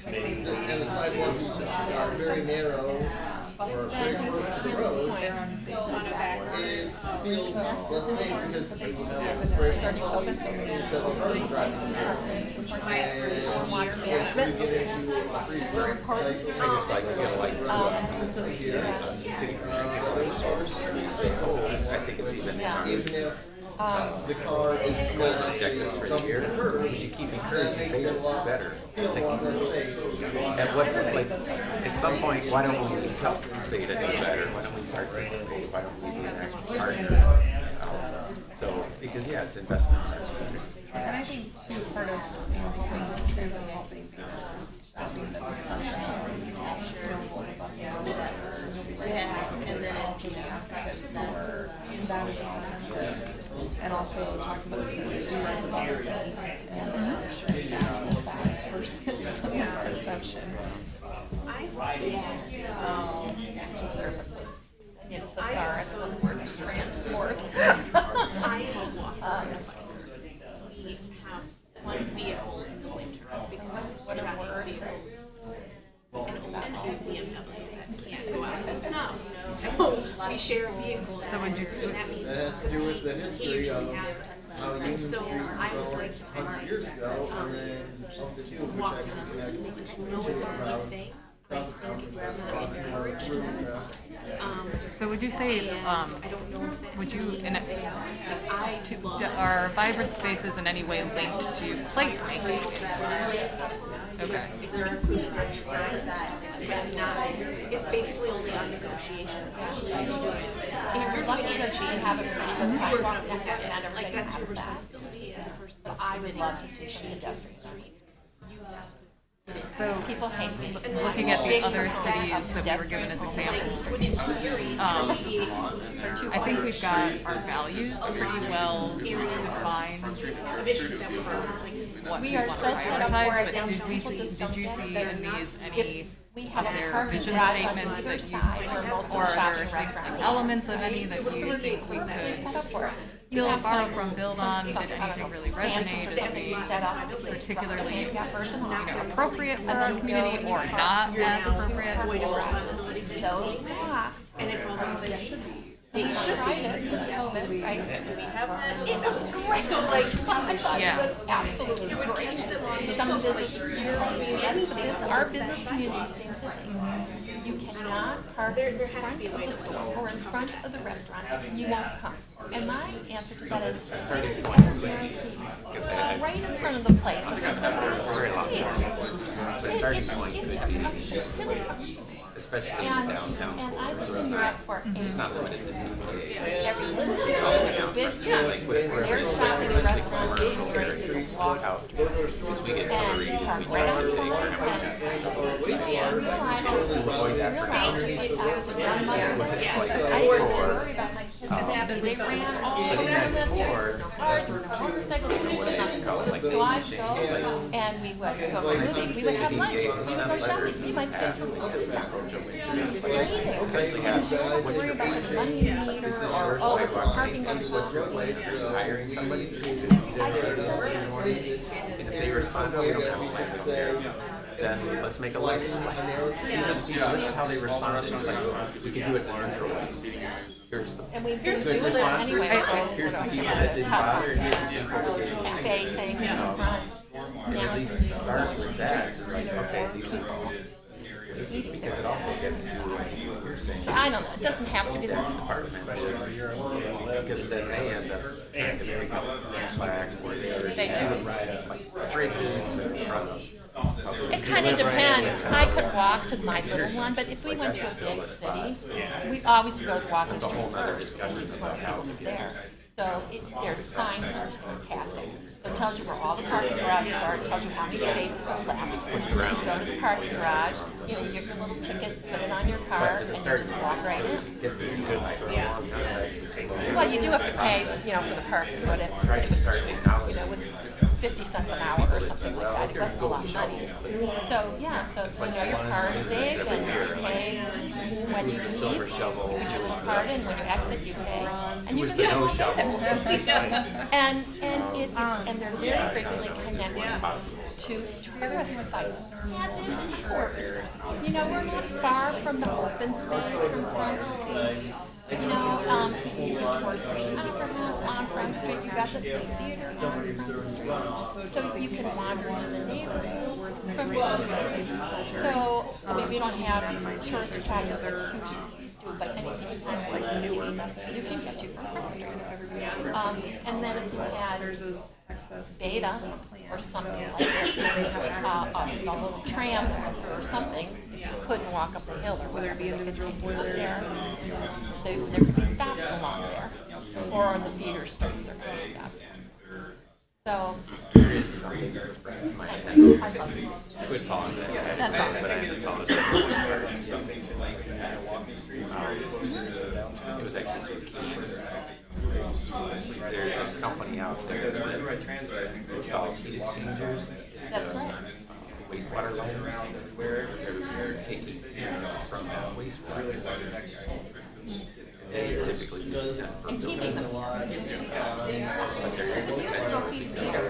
and the sidewalks are very narrow or very close to the road, it feels less safe because you have very some policies that the cars are driving through. Stormwater And management. you get into a free Super important. I just like feel like city source. Say, oh, I think it's even even if the car is goals and objectives for the year. We should keep encouraging Bay to do better. feel a lot less safe. At what, like, at some point, why don't we help Bay to do better? Why don't we participate? Why don't we be an active partner? So, because yeah, it's investment in our community. And I think too, part of, helping with transit, helping having the discussion, what buses are and then it's more that is on and also talking about the policy and sharing actual facts versus perception. You know, thesaurus, the word transport. We have one vehicle in the winter because what are words? And two BMW that can't go out in snow. So we share a vehicle. So would you, That means That has to do with the history of how Union and so Street I would was like to 100 years ago, and then of the two, which walk actually around, connects know it's a to good thing. I think it's not encouraged. so would you say, I don't know if that would you, and I are vibrant spaces in any way linked to placemaking? Okay. it's basically only on negotiation. If you're lucky enough to have a pretty good sidewalk network and everything Like that's your has that. responsibility as a person. But I would love to see some pedestrian street. So People hate me. looking at the Big other proponent cities of that we were given as examples, pedestrian. I think we've got our values pretty well defined. Of issues that we're What We we are want so to set up for prioritize, a but downtown did school you system see that in they're these not- any We have a their parking vision garage on statements either that you, side where most of or the are shops there and restaurants are. elements of any that you think we Really could set up for us. You build, have borrow some- from, build some- on? Did some, I don't anything know, really stanchions resonate or as something being set up particularly, for the handicap person. appropriate for And our then community go or and not you're as now appropriate? avoid Or- responsibility for those blocks. And it falls on the city. They tried it with COVID, right? It was great. So like, I thought Yeah. it was absolutely great. Some businesses, our business community seems to think you cannot park in front of the store or in front of the restaurant, you won't come. And my answer to that is, right in front of the place. Very long form. The starting point could be, especially in downtown. And I was in Europe for It's not limited to CPA. every little big, their shopping and restaurants, is walk Out, because we get worried if park we right don't on say the we're line. having I was a grandmother. I didn't worry about my kids. Abby, they ran all around that street, no cars, or no motorcycles, nothing. So I go, and we would go moving, we would have lunch, we would go shopping, we might stay for pizza. We just stay there, and you don't worry about how much money you need, or, oh, it's this parking going to cost me. Hiring somebody to do I just and if they respond, oh, we don't have a landfill, then let's make a list. This is how they responded. Like, we can do it in neutral ways. Here's the And we've been doing good that responses. anyway. Here's the people that didn't bother, and here's the people that did. Cafe things in the front. And at least start with that, like, okay, these are all. Because it also gets to what you're saying. So I don't know, it doesn't have to be that. Department, because then they end up trying to pick up slack where they do like bridges in front of. It kind of depends. I could walk to my little one, but if we went to a big city, we always go to walking street first. And we just want to see what was there. So there's signage, fantastic. So it tells you where all the parking garages are. It tells you how many spaces are left. You go to the parking garage, you get your little ticket, put it on your car, and you just walk right in. Well, you do have to pay, for the parking, but if it was 50 cents an hour or something like that, it wasn't a lot of money. So, yeah, so you know your car is saved and you pay when you leave, you put your card in, when you exit, you pay, and you can stay all day there. And they're very frequently connected to tourist sites, as is ours. We're not far from the open space from Front Street. You can tour St. Opera House on Front Street. You've got the State Theater on Front Street. So you can wander in the neighborhoods from Front Street. So, we don't have tourist attractions like huge cities do, but anything kind of like city, you can get to from Front Street. And then if you had Beta or something like that, a little tram or something, you couldn't walk up the hill or whatever. There could be stops along there, or on the feeder streets there could be stops. So There is something that brings my attention. I love it. Quit following that. That's all. But I am following something like it was actually sort of cute. There's a company out there that installs heat exchangers. That's right. Wastewater lines where they're taking from that wastewater. They typically use that for And keeping buildings. them. So if you have to go feed meter,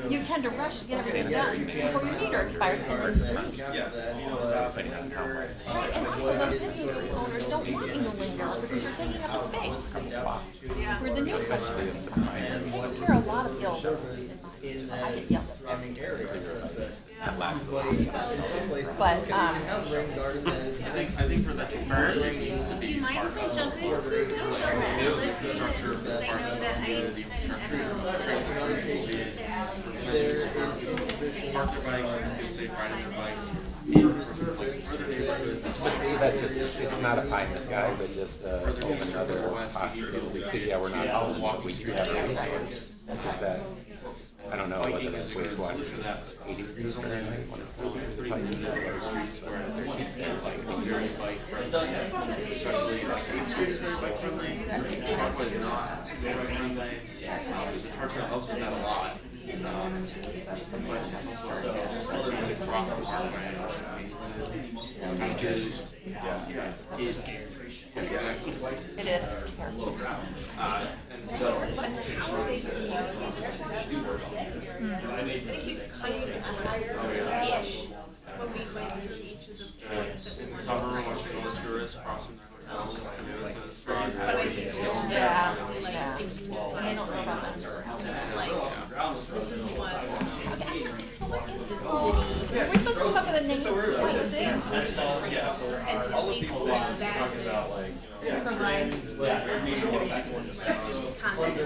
you tend to rush to get everything done before your meter expires. And then you leave. Right, and also the business owners don't want you to linger because you're taking up a space. We're the new country. We hear a lot of ills in my district. I get yelled at. That lasts a while. But, I think for that to burn, it needs to be Do you mind if I jump in? infrastructure. Because I know that Park their bikes and feel safe riding their bikes. So that's just, it's not a pie in the sky, but just another possibility, because yeah, we're not all, we do have a resource. It's just that, I don't know whether that's wastewater is 80 degrees Fahrenheit, when it's still the pipe is It does have some, especially bike friendly. Parkway is not. The Churchill helps with that a lot. But it's also other than it's across the parkway. Beaches, is scary. it is scary. And so. In the summer, when those tourists crossing their hotels, it's very Yeah. And they don't know about that. this is what, Okay. what is this city? We're supposed to come up with a name. And at least that provides just context. I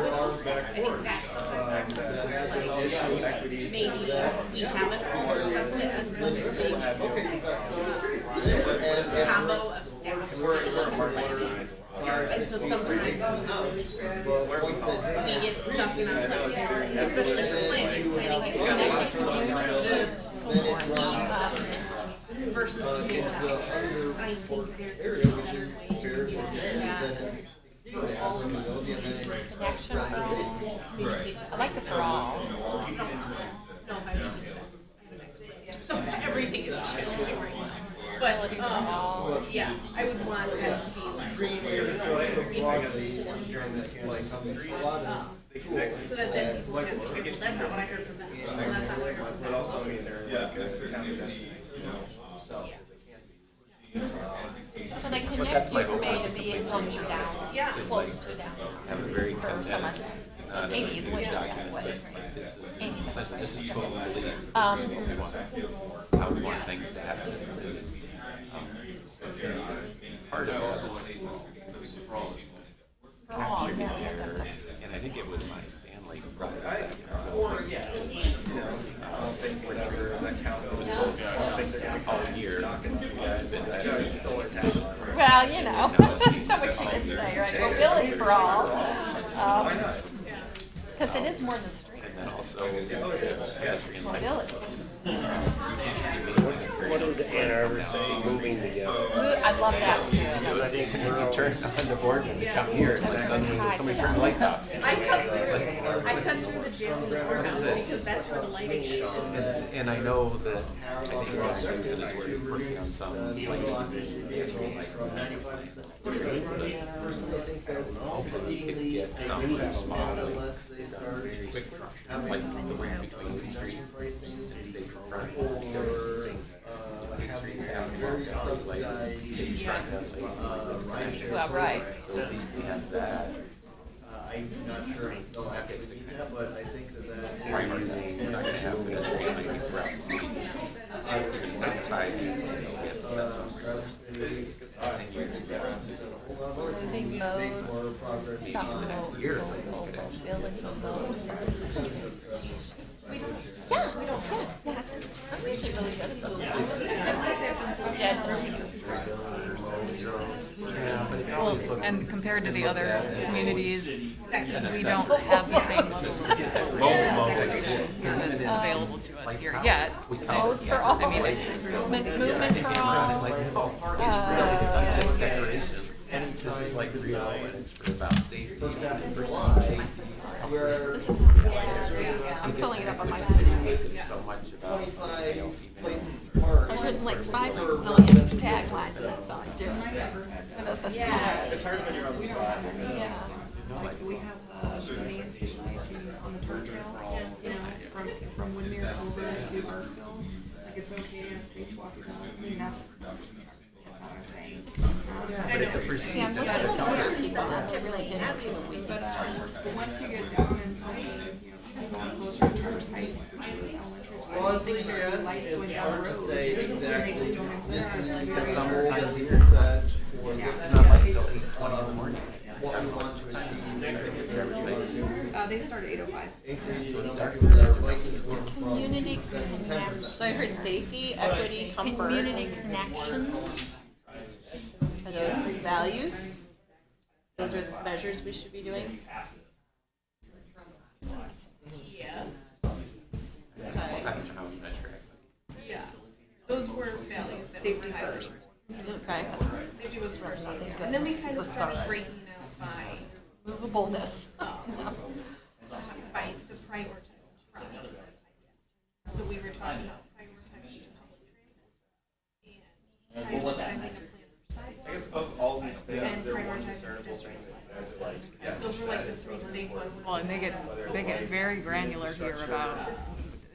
think that's something maybe we haven't always discussed it as really a big combo of staff. And so sometimes we get stuck in our places, especially for planning. Versus the big I think there's a better way to do that. Connection for all. I like the for all. So everything is changing right now. But, yeah, I would want that to be like. So that then people can understand, well, that's not what I heard from them. Well, that's not what I heard from them. But also, I mean, they're like a town destination, you know, so they can't be. But like connect you may to be closer down. Yeah. Close to down. Have a very For someone. Amy, you would document, what just like this is, essentially, this is totally Um, how we want things to happen in the city. Part of this is for all, captured yeah, there, that's a- and I think it was my Stanley who brought it back. Whatever, does that count? All year. Well, you know, so much you can say, right? Mobility for all. Because it is more than the street. And then also, pedestrian light. Mobility. What does Ann Arbor say, moving together? I love that too. I think when you turn on the board when you come here, and then suddenly somebody turned the lights off. I cut through the jail courthouse because that's where the lighting is. And I know that, I think Ross Simpson is working on some, hopefully we can get some small, quick, like the way between the streets and stay front. Well, right. So at least we have that. I'm not sure they'll have to see that, but I think that Primary, we're not gonna have pedestrian lighting throughout the city. That's 5 years, we have to set some. 10 years ago. Big modes, something mobility modes. Yeah, yes, yeah, absolutely. I'm usually really good at those. Well, and compared to the other communities, we don't have the same level of that's available to us here yet. Modes for all. I mean, Movement for all. It's just decoration. And this is like real, and it's about safety, personal safety. This is, yeah, I'm pulling it up on my phone. So much about male, female. I've written like 5 zillion taglines in that song, too. About the It's hard when you're on the spot. Yeah. We have the main station on the turn trail, you know, from Windermere over to Burkeville. Like it's okay and safe to walk around. I mean, that's what I'm saying. See, I'm listening to other people not to really get into it. But once you get down into, you know, going closer to Traverse Heights, elementary school, Well, I I think think where the lights went down the hard to road. say And they exactly just don't exist. this That's is very some hard. that we said for It's not like until 8:20 in the morning. what we want to achieve. They start at 8:05. Increase in that likeness score from Community 2% to 10%. connection. So I heard safety, equity, comfort. Community connections. Are those values? Those are the measures we should be doing? Yes. I don't know how to measure it. Yeah. Those were values that were first. Okay. Safety was first. And then we kind of started breaking out by Movableness. by the prioritizing traffic. So we were talking about prioritizing public transit and prioritizing a plan for sidewalks. I guess of all these things, And is there one prioritizing discernible thing pedestrian that lights. is like, Those were like the 3 big ones. Well, and they get very granular here about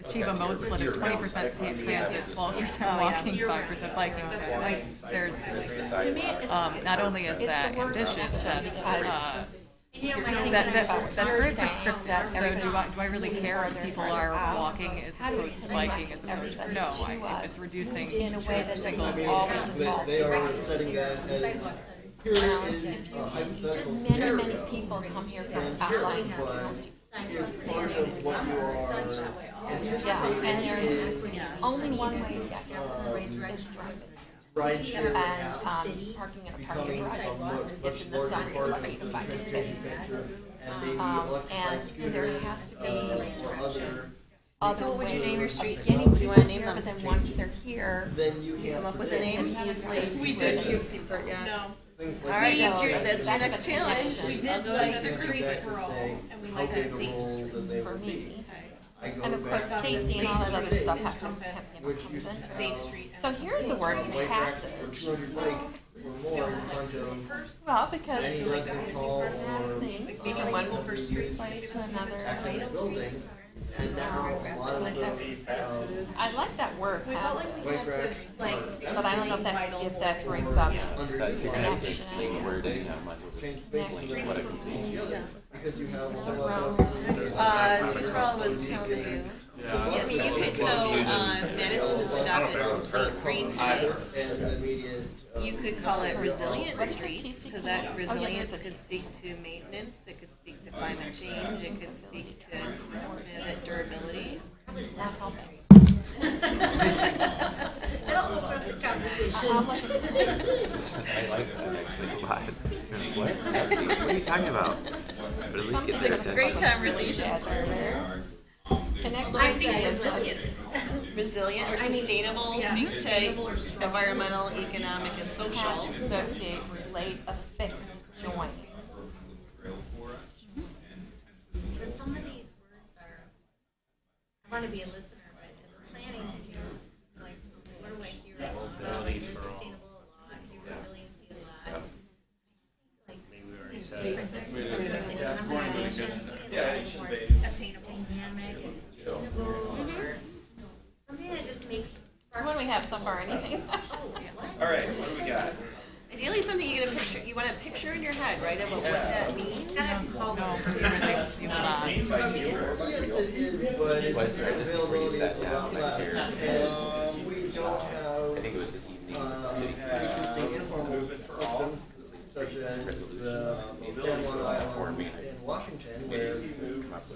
achieve a mode split of 20% transit, 12% walking, 5% biking. Like, there's, To me, it's, not only is it's that the word ambitious, because that's very You're saying prescriptive, that so do I really care if people are walking as How do we opposed to biking as opposed everybody to, no, to if it's reducing in a way that's single always involved. They are setting that as, here is a hypothetical Many, scenario. many people come here from And outlying sure, but counties. if part of what you are anticipating. Yeah, and there's only one way to get here, it's driving. Rideshare And, apps parking in a parking becoming garage, a much if in the larger summer, part it's of free to find a the space. picture. And maybe And electrified scooters, there has to be or other, other So what would you name your ways of streets? getting Do you wanna people name here, them? But then once they're here, then you Come have up to with a name? We did cutesy part, yeah. No. things All like right, that. that's your next the challenge. connection. I'll go to another streets for all. And we How like big to a see role that they for would me. be. I go And of course, back safety and all that other stuff has to, which comes used to into have it. street. So here's a word, bike racks for passage. 200 bikes or more in front of Well, because any residence hall or passing from one place to another. academic building. And now a lot of the I like that word, passage, bike racks are but I don't know if that brings up If you're gonna have this connection. legal word, you might as well change just spaces explain and what it means. the others, because you have a whole Road. lot of. Street sprawl was Kalamazoo. Yeah, I mean, you could, so, Madison just adopted complete green streets. And the immediate. You could call it resilient What is it, streets, because TCP? that Oh, resilience yeah, could speak to maintenance, it could speak to climate change, it could speak to, that durability. It's not helping. I like that actually a lot. What? What are you talking about? But at least get their It's a great attention. conversation starter. I think resilient. Resilient or sustainable speaks to environmental, economic, and social. Attach, associate, relate, affix, join. But some of these words are, I want to be a listener, but as a planning, like, what do I hear? I hear sustainable a lot, I hear resiliency a lot. Like, attainable, dynamic, achievable, something that just makes. What do we have so far, anything? All right, what do we got? Ideally, something you get a picture, you want a picture in your head, right, about what that means. Yes, it is, but it's What's right, this is where you availability sat is a down lot like less. here. And we don't have. I think it was the evening city Existing informal systems such as the San Juan Islands in Washington, where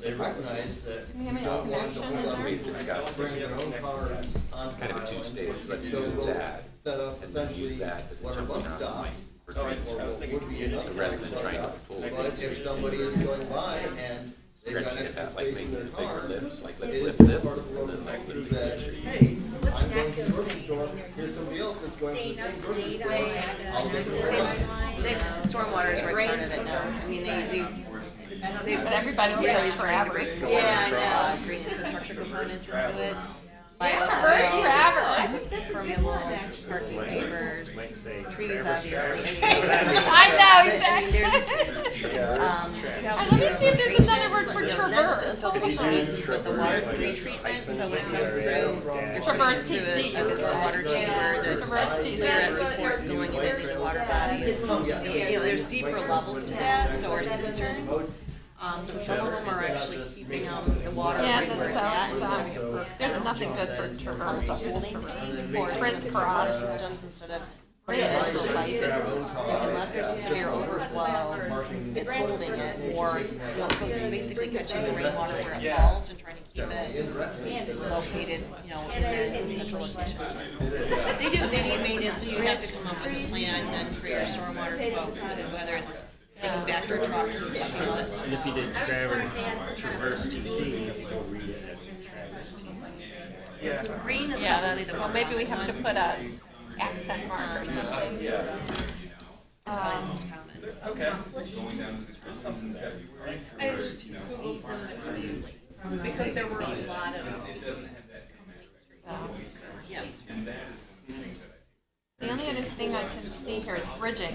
they recognize that Do we you have any don't want to connection hold on We to discussed bring their own cars onto kind of a the two-stage, island. let's So do we'll that, set up and then use essentially that as a what are jumping bus off stops, point for or trains. what would be another Rather kind of than bus trying to stop. pull But if somebody is going by and they've got stretching it extra out, like space in making their it bigger car, lifts, like let's it lift is this, part of the and local then let's culture lift that, this. hey, I'm going to the grocery store, here's somebody else that's going to the same grocery store, I'll take a It's, stormwater is right part of it now. I mean, they But everybody will say forever. yeah, green infrastructure components into it. Forever. Permeable parking pavers, trees, obviously. I know, I mean, there's, exactly. And let me see if there's another word for traverse. Not just infiltration reasons, but the water retreatment, so when it comes through, you're Traverse putting it TC. through a stormwater chamber to Traverse TC. clear it before it's going into these water bodies. You know, there's deeper levels to that, so our cisterns, so some of them are actually keeping the water Yeah, right that where it's at. sounds, instead of getting there's nothing good for traverse. almost a holding tank for some of these water Crisscross. systems instead of putting it into a pipe. It's, unless there's a severe overflow, it's holding it, or, so it's basically catching the rainwater where it falls and trying to keep it located, in that central location. They need maintenance, so you have to come up with a plan then for your stormwater folks, and whether it's taking vector trucks and stuff, all that stuff. And if you did Traverse TC, you could go read it as Traverse TC. Yeah. Green is Yeah, probably that's, the well, most maybe we have to one. put a accent mark or something. It's probably the most common. Okay. I just Googled some of the because there were a lot of. Yeah. The only other thing I can see here is bridging.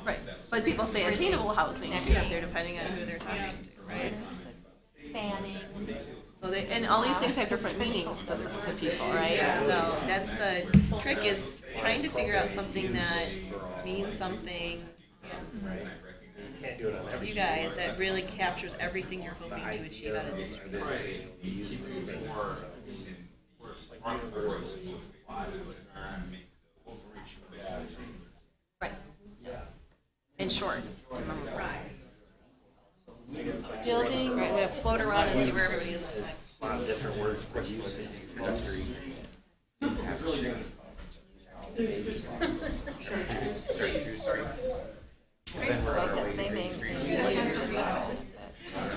Right, but people say attainable housing too, if they're depending on who they're talking to, right? Spanning. So they, and all these things have different meanings to people, right? So that's the trick, is trying to figure out something that means something Can't do it on to you guys that really captures everything you're hoping to achieve out of this street. Right. In short. Building. Right, we have to float around and see where everybody is. A lot of different words for use introductory. They may benefit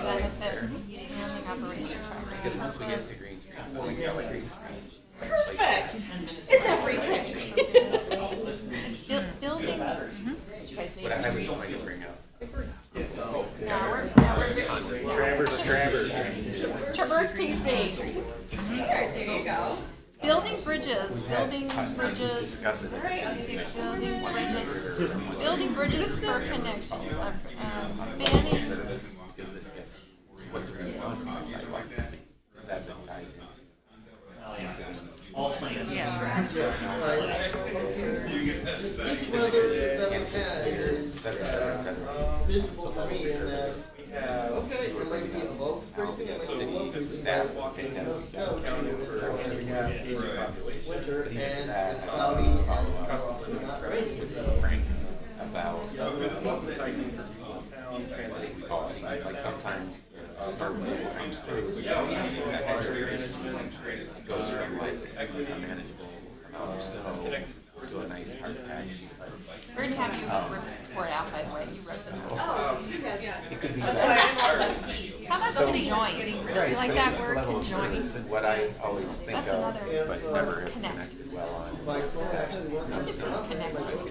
handling operations. Because once we get to green screens, we got like green screens. Perfect. It's everything. Building Building bridges for connection, spanning. Because this gets what the sidewalks, that ties into. All plans. This weather that we've had is visible for me in that, okay, it might be above freezing, it might be below freezing, but walking in the snow, winter, and it's cloudy and not raining, so. About like sometimes start comes through. It goes from like a manageable amount of snow to a nice hard patch. We're gonna have you report out, by the way, you wrote the notes. It could be How about conjoin? You like that word, conjoin? what I always think That's of, another but never have connect. connected well on. This is connect to C.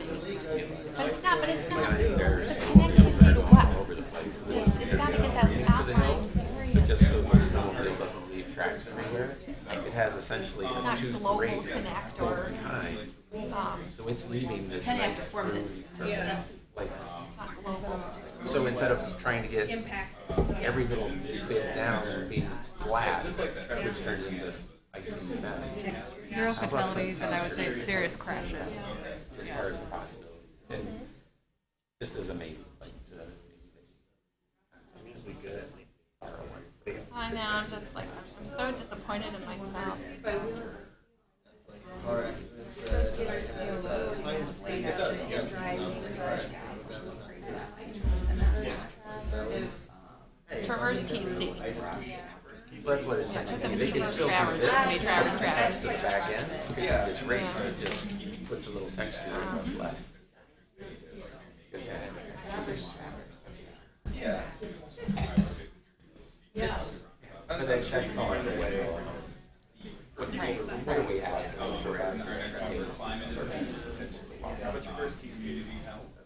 But it's not, There's but connect to C to what? over the place. So It's gotta get those outlying areas. Just so the snowmobile doesn't leave tracks everywhere. It has essentially a Not two global rate connect or, behind. So it's leaving this Connect nice for minutes. smooth surface. Like, it's not global. so instead of trying to get every little bit down and being flat, which turns into this icy mess. Zero fatalities, and I would say serious crashes. As far as the possibility. And just as a maybe, like, I'm usually good at far away. I know, I'm just like, I'm so disappointed in myself. All right. Traverse TC. Well, that's what it's saying. That's what They it's can gonna still be, do Travers. this. It's gonna be Travers, Attached Travers. to the back end, because this rate, it just puts a little texture in what's left. But that's all in the way. What do we have? But your first TC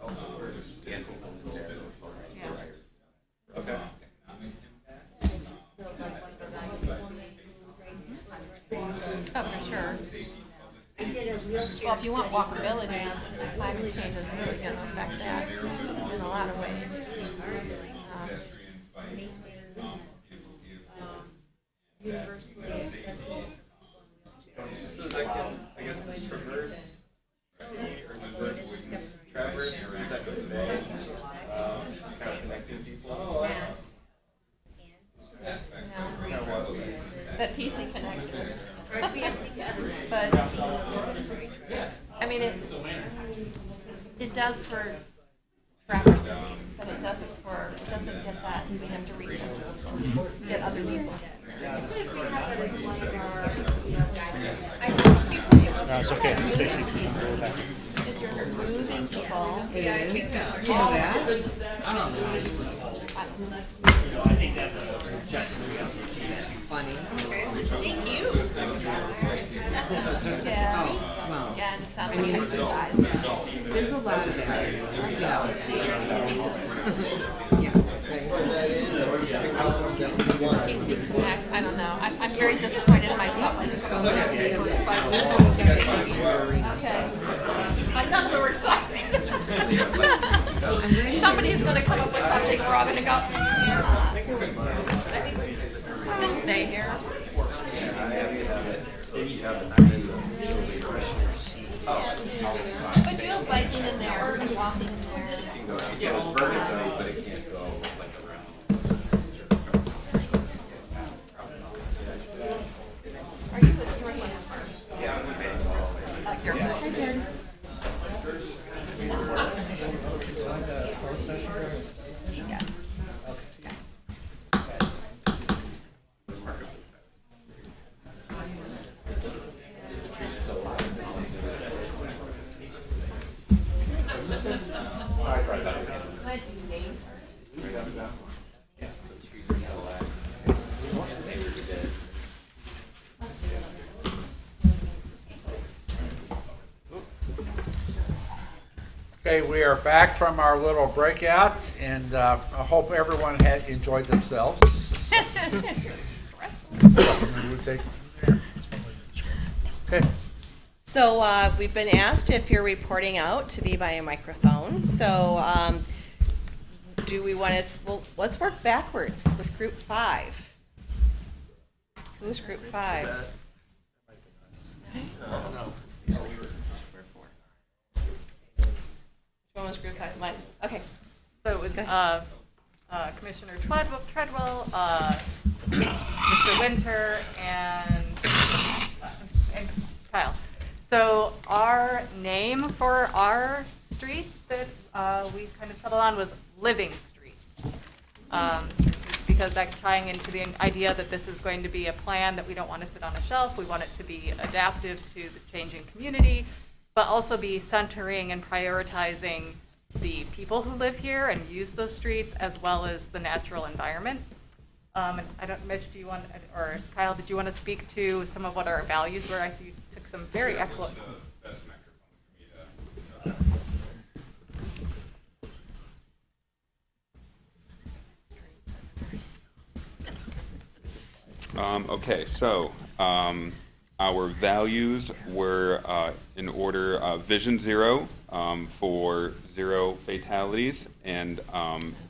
also works. Okay. Oh, for sure. Well, if you want walkability, climate change is really gonna affect that in a lot of ways. Universally accessible. So is that, I guess this traverse, or traverse, is that convey, kind of connecting people? That TC connection. But, I mean, it does for Traverse City, but it doesn't get that, we have to reach and get other people. No, it's okay, Stacy. If you're moving people. It is. You know that? I think that's funny. Thank you. Yeah. Oh, well. Yeah, and it sounds I mean, like exercise. There's a lot of that. Yeah. TC Connect, I don't know. I'm very disappointed in myself. Okay. I thought we were excited. Somebody's gonna come up with something, we're all gonna go, yeah. Just stay here. But you have biking in there and walking in there. But it can't go like around. Are you with your hand? Yeah, I'm a man. Your hand. Hi, Jen. Yes. Okay, we are back from our little breakout, and I hope everyone had enjoyed themselves. So, we would take from there. Okay. So we've been asked if you're reporting out to be by a microphone. So do we want to, well, let's work backwards with group 5. Who's group 5? Which one was group 5? Mine. Okay. So it was Commissioner Treadwell, Mr. Winter, and Kyle. So our name for our streets that we kind of settled on was Living Streets. Because that's tying into the idea that this is going to be a plan that we don't want to sit on a shelf. We want it to be adaptive to the changing community, but also be centering and prioritizing the people who live here and use those streets, as well as the natural environment. And I don't, Mitch, do you want, or Kyle, did you want to speak to some of what our values were? I think you took some very excellent. Okay, so our values were in order Vision Zero for 0 fatalities and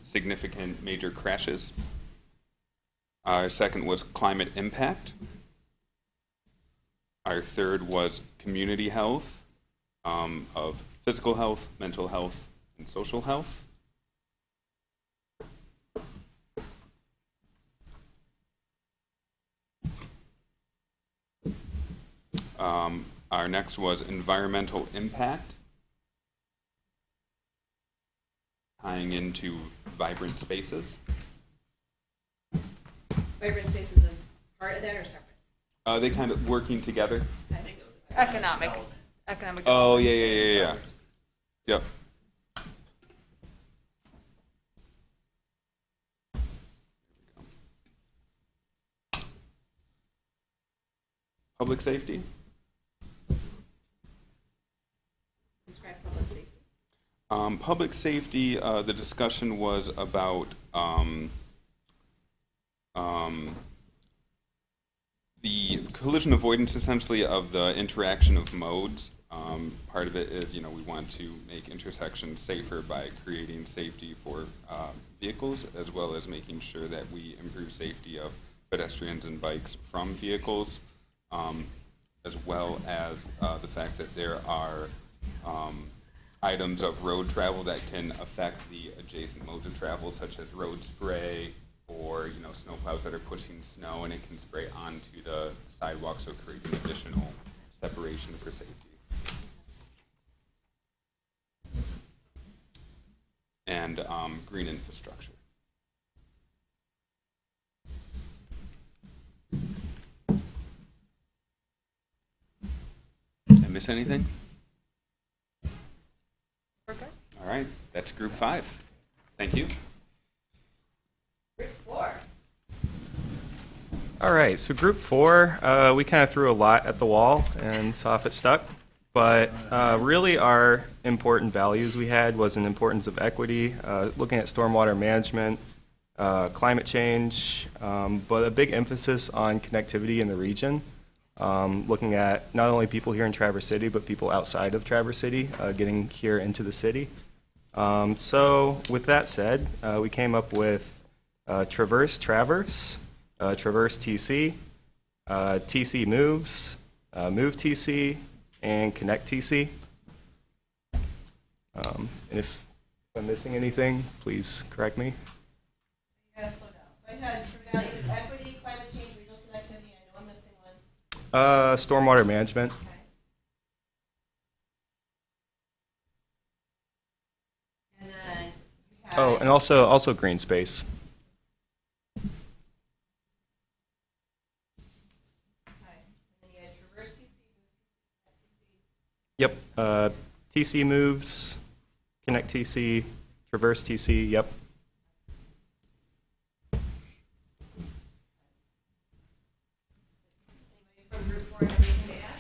significant major crashes. Our second was climate impact. Our third was community health of physical health, mental health, and social health. Our next was environmental impact, tying into vibrant spaces. Vibrant Spaces is part of that or separate? They kind of working together. Economic. Oh, yeah. Yep. Public safety. Describe public safety. Public safety, the discussion was about the collision avoidance, essentially, of the interaction of modes. Part of it is, we want to make intersections safer by creating safety for vehicles, as well as making sure that we improve safety of pedestrians and bikes from vehicles, as well as the fact that there are items of road travel that can affect the adjacent modes of travel, such as road spray or snowplows that are pushing snow, and it can spray onto the sidewalk, so creating additional separation for safety. And green infrastructure. Did I miss anything? Okay. All right, that's group 5. Thank you. Group 4. All right, so group 4, we kind of threw a lot at the wall and saw if it stuck. But really our important values we had was an importance of equity, looking at stormwater management, climate change, but a big emphasis on connectivity in the region, looking at not only people here in Traverse City, but people outside of Traverse City getting here into the city. So with that said, we came up with Traverse TC, TC Moves, Move TC, and Connect TC. And if I'm missing anything, please correct me. You gotta slow down. So I had for values, equity, climate change, regional connectivity. I know I'm missing one. Stormwater management. Okay. And then you had, Oh, and also green space. okay. And then you had Traverse TC, Yep. TC Moves, Connect TC, Traverse TC. Yep. anybody from group 4 have anything to add?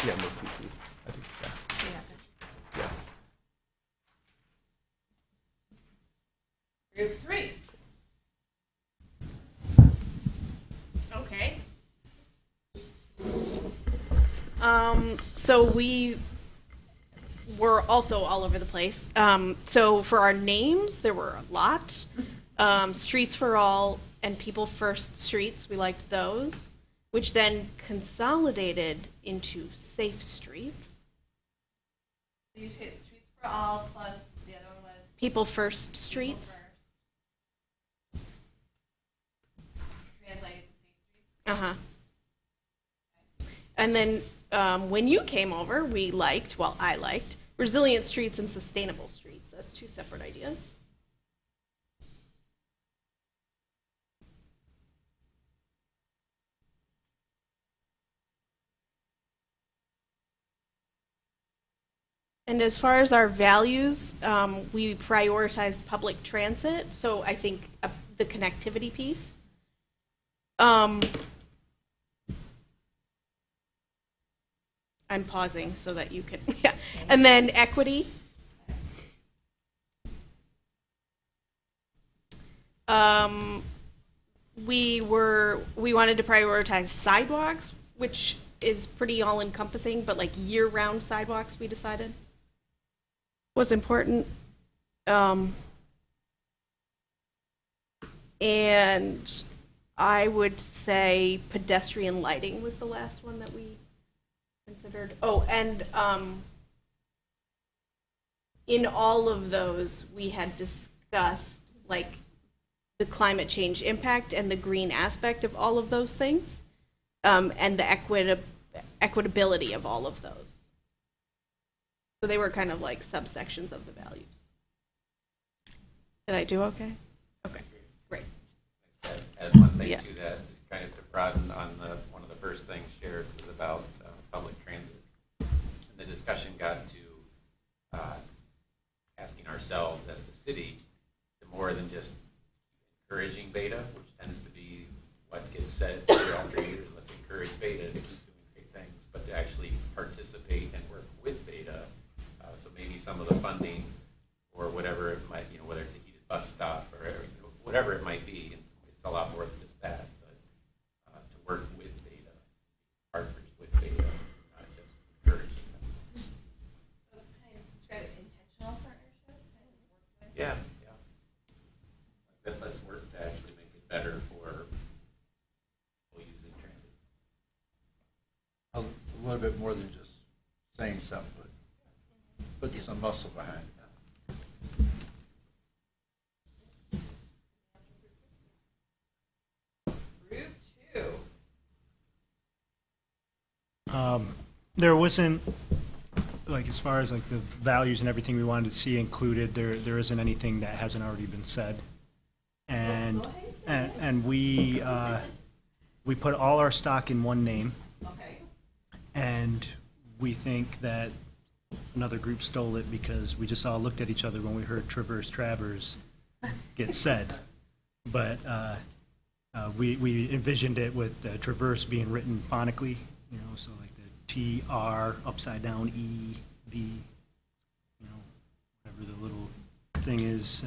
Yeah, Move TC. I think so. Yeah. Group 3. Okay. So we were also all over the place. So for our names, there were a lot. Streets for All and People First Streets, we liked those, which then consolidated into Safe Streets. So you hit Streets for All plus the other one was People First Streets. translated to Safe Streets. Uh-huh. And then when you came over, I liked Resilient Streets and Sustainable Streets as two separate ideas. And as far as our values, we prioritized public transit, so I think the connectivity piece. I'm pausing so that you can, yeah. And then equity. We wanted to prioritize sidewalks, which is pretty all-encompassing, but like year-round sidewalks, we decided was important. And I would say pedestrian lighting was the last one that we considered. Oh, and in all of those, we had discussed like the climate change impact and the green aspect of all of those things, and the equitability of all of those. So they were kind of like subsections of the values. Did I do okay? Okay, great. Add one thing Yeah. to that, just kind of to broaden on one of the first things shared was about public transit. And the discussion got to asking ourselves as the city, to more than just encouraging beta, which tends to be what gets said year after year, let's encourage beta to keep doing great things, but to actually participate and work with beta. So maybe some of the funding or whatever it might, whether it's a heated bus stop or whatever it might be, it's a lot more than just that, but to work with beta, partners with beta, not just encouraging them. So kind of describe it intentional partnership, kind of work with. Yeah. Let's work to actually make it better for people using transit. A little bit more than just saying something, but putting some muscle behind it. Group 2. There wasn't, like, as far as like the values and everything we wanted to see included, there isn't anything that hasn't already been said. And we put all our stock in one name. Okay. And we think that another group stole it because we just all looked at each other when we heard Traverse Travers get said. But we envisioned it with Traverse being written phonically, so like the TR upside down E, V, whatever the little thing is,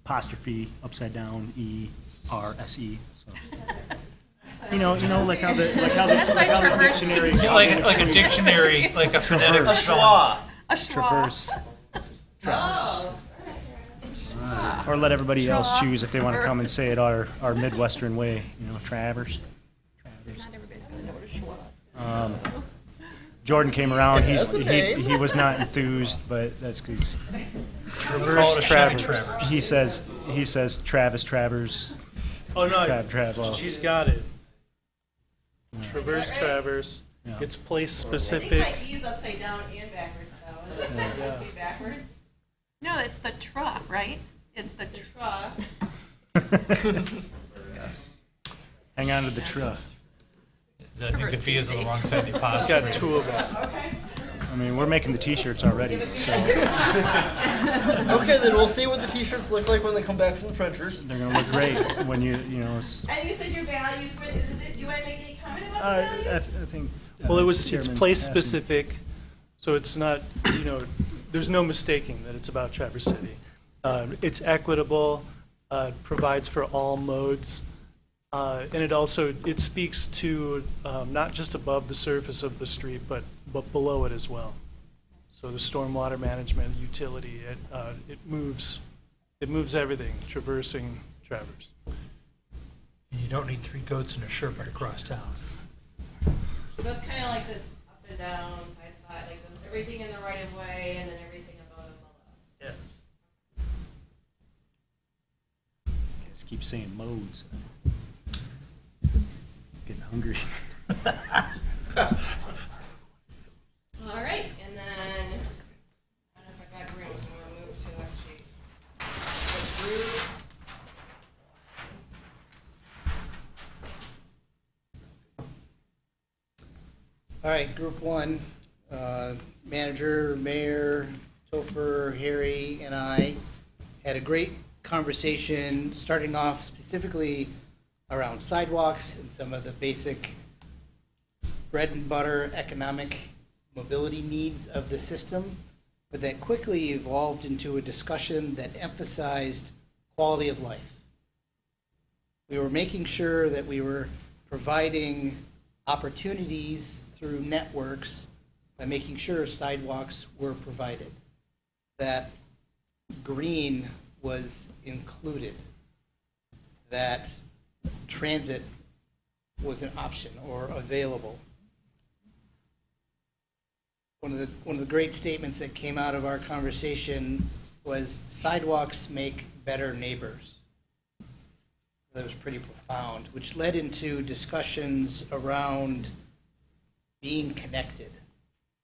apostrophe upside down E, R, S, E. So. Like how the That's why Traverse dictionary. takes- Like a dictionary, like a phonetic Traverse. schwa. A schwa. Traverse. Oh. Or let everybody else Tra- choose if they want to come and say it our Midwestern way, Travers. Not everybody's gonna know what a schwa. Jordan came around, That's a name. he was not enthused, but that's because Call it a Chevy Travers. he says Travis Travers. Oh, no, Travel. she's got it. Traverse Travers. Yeah. It's place I think my specific. E is upside down and backwards though. Is this supposed to just be backwards? No, it's the tra, right? It's the Tra. Hang on to the truck. The V is on the wrong side of the It's apostrophe. got two of them. Okay. I mean, we're making the T-shirts already, so Okay, then we'll see what the t-shirts look like when they come back from the printers. they're gonna look great when you know. And you said your values, what is it, do you want to make any comment about the I values? think. Well, it's Chairman place asked me- specific, so it's not, there's no mistaking that it's about Traverse City. It's equitable, provides for all modes, And it also, it speaks to not just above the surface of the street, but below it as well. So the stormwater management, utility, it moves everything, traversing Traverse. You don't need 3 goats and a sherbet across town. So it's kind of like this up and down, side to side, like everything in the right of way and then everything above and below. Yes. Guys keep saying modes. Getting hungry. All right, and then, I don't know if I got room, so I'm gonna move to the next sheet. The group. All right, Group 1, Manager, Mayor, Topher, Harry, and I had a great conversation, starting off specifically around sidewalks and some of the basic bread and butter economic mobility needs of the system, but that quickly evolved into a discussion that emphasized quality of life. We were making sure that we were providing opportunities through networks by making sure sidewalks were provided, that green was included, that transit was an option or available. One of the great statements that came out of our conversation was sidewalks make better neighbors. That was pretty profound, which led into discussions around being connected,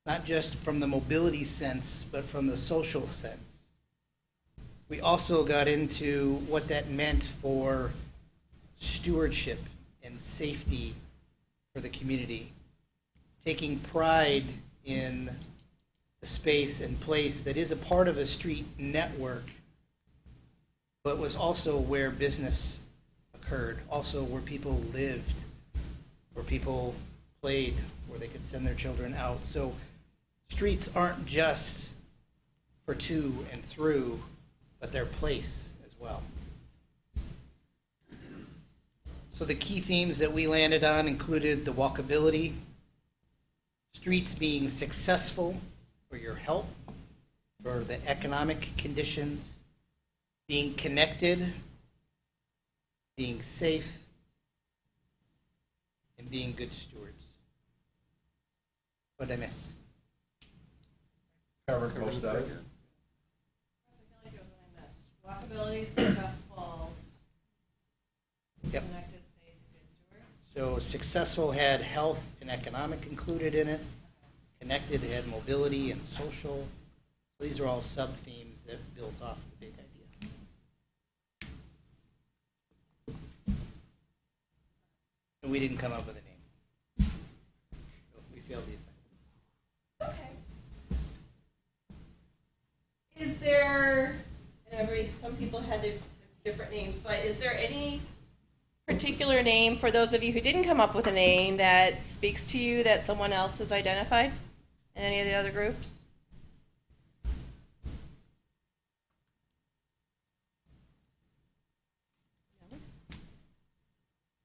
not just from the mobility sense, but from the social sense. We also got into what that meant for stewardship and safety for the community, taking pride in the space and place that is a part of a street network, but was also where business occurred, also where people lived, where people played, where they could send their children out. So streets aren't just for to and through, but their place as well. So the key themes that we landed on included the walkability, streets being successful for your health, for the economic conditions, being connected, being safe, and being good stewards. What did I miss? Covered most of it. Walkability, successful, Yep. connected, safe, and good stewards. So successful had health and economic included in it. Connected had mobility and social. So these are all sub-themes that built off the big idea. And we didn't come up with a name. So we failed the assignment. Okay. Is there, and some people had their different names, but is there any particular name for those of you who didn't come up with a name that speaks to you that someone else has identified in any of the other groups?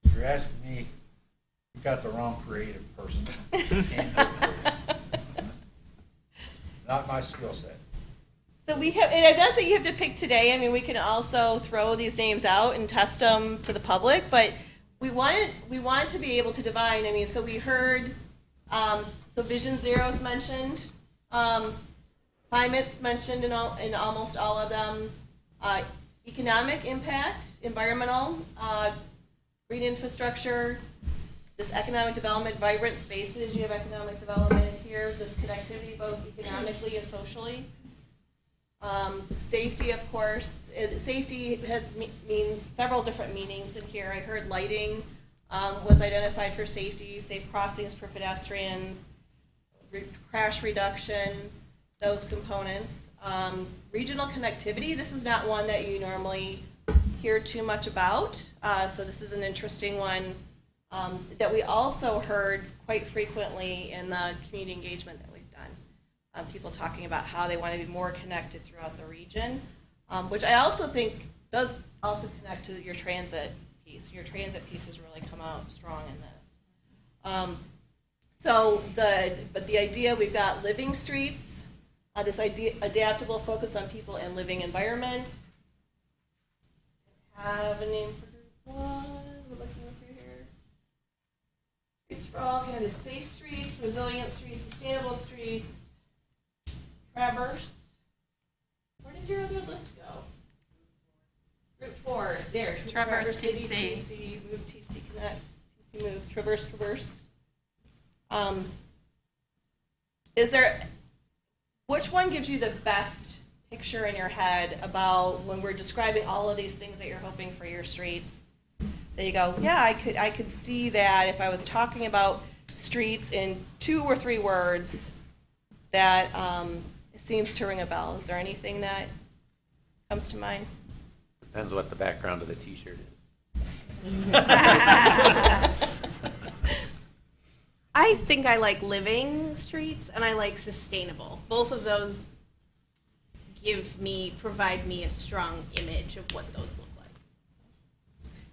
If you're asking me, you got the wrong creative person. Can't do it. Not my skill set. So we have, and it does say you have to pick today. I mean, we can also throw these names out and test them to the public, but we wanted to be able to divine. I mean, so we heard, so Vision Zero is mentioned, climate's mentioned in almost all of them, economic impact, environmental, green infrastructure, this economic development, vibrant spaces. You have economic development in here. This connectivity, both economically and socially. Safety, of course. Safety means several different meanings in here. I heard lighting was identified for safety, safe crossings for pedestrians, crash reduction, those components. Regional connectivity, this is not one that you normally hear too much about, so this is an interesting one that we also heard quite frequently in the community engagement that we've done. People talking about how they want to be more connected throughout the region, which I also think does also connect to your transit piece. piece. Your transit pieces really come out strong in this. But the idea, we've got living streets, this idea, adaptable focus on people and living environment. Have a name for group one, we're looking through here. Streets for all, kind of safe streets, resilient streets, sustainable streets, traverse. Where did your other list go? Group 4, there. Traverse City, TC. TC, Move, TC Connect, TC Moves, Traverse. Which one gives you the best picture in your head about when we're describing all of these things that you're hoping for your streets? That you go, yeah, I could see that if I was talking about streets in 2 or 3 words, that it seems to ring a bell. Is there anything that comes to mind? Depends what the background of the T-shirt is. I think I like living streets and I like sustainable. Both of those provide me a strong image of what those look like.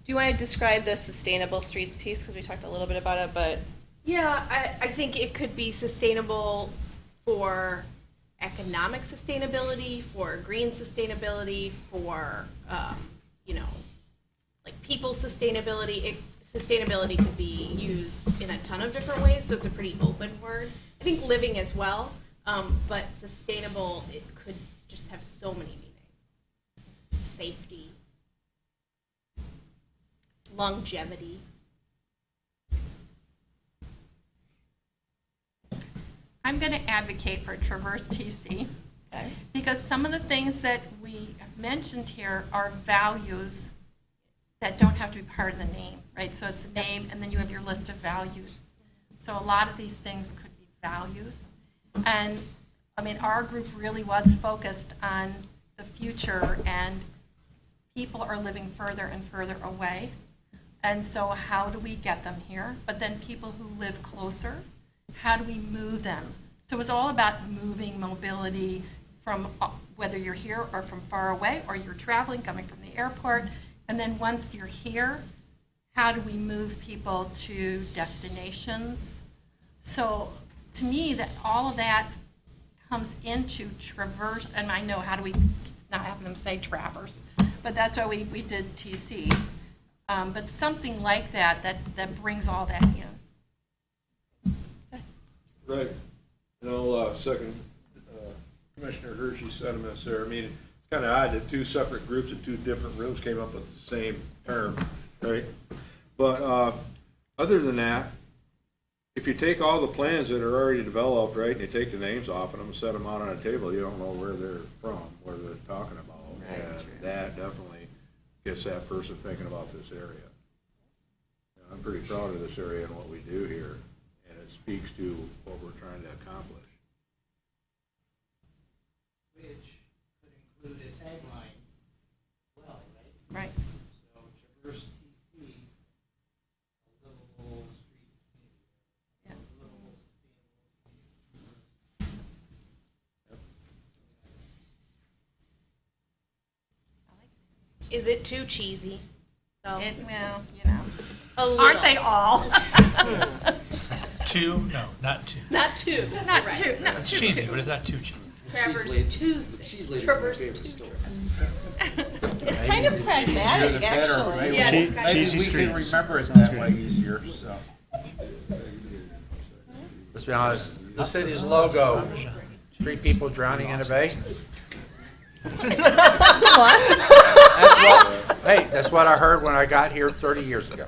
Do you want to describe the sustainable streets piece? Because we talked a little bit about it, but. Yeah, I think it could be sustainable for economic sustainability, for green sustainability, for, like people sustainability. Sustainability could be used in a ton of different ways, so it's a pretty open word. I think living as well, but sustainable, it could just have so many meanings. Safety, longevity. I'm going to advocate for Traverse TC. Okay. Because some of the things that we have mentioned here are values that don't have to be part of the name, right? So it's a name, and then you have your list of values. So a lot of these things could be values. And, I mean, our group really was focused on the future, and people are living further and further away. And so how do we get them here? But then people who live closer, how do we move them? So it was all about moving mobility from whether you're here or from far away, or you're traveling, coming from the airport. And then once you're here, how do we move people to destinations? So to me, that all of that comes into traverse, and I know how do we not have them say traverse, but that's why we did TC. But something like that brings all that in. Right. And I'll second Commissioner Hershey's sentiments there. I mean, it's kind of odd that 2 separate groups in 2 different rooms came up with the same term, right? But other than that, if you take all the plans that are already developed, right, and you take the names off of them and set them out on a table, you don't know where they're from, where they're talking about. And that definitely gets that person thinking about this area. And I'm pretty proud of this area and what we do here, and it speaks to what we're trying to accomplish. Which could include a tagline as well, right? Right. So Traverse TC, a livable streets community. Yeah. A livable, sustainable community. Is it too cheesy? No. Well, you know. A little. Aren't they all? 2? No, not 2. Not 2. Not Right. 2, not It's 2. cheesy, but it's not too cheesy. Traverse Tuesday. Traverse Tuesday. It's kind of pragmatic, actually. Yeah, Maybe Cheesy we can streets. remember it that way easier, so. Let's be honest, the city's logo, 3 people drowning in a bay. Hey, that's what I heard when I got here 30 years ago.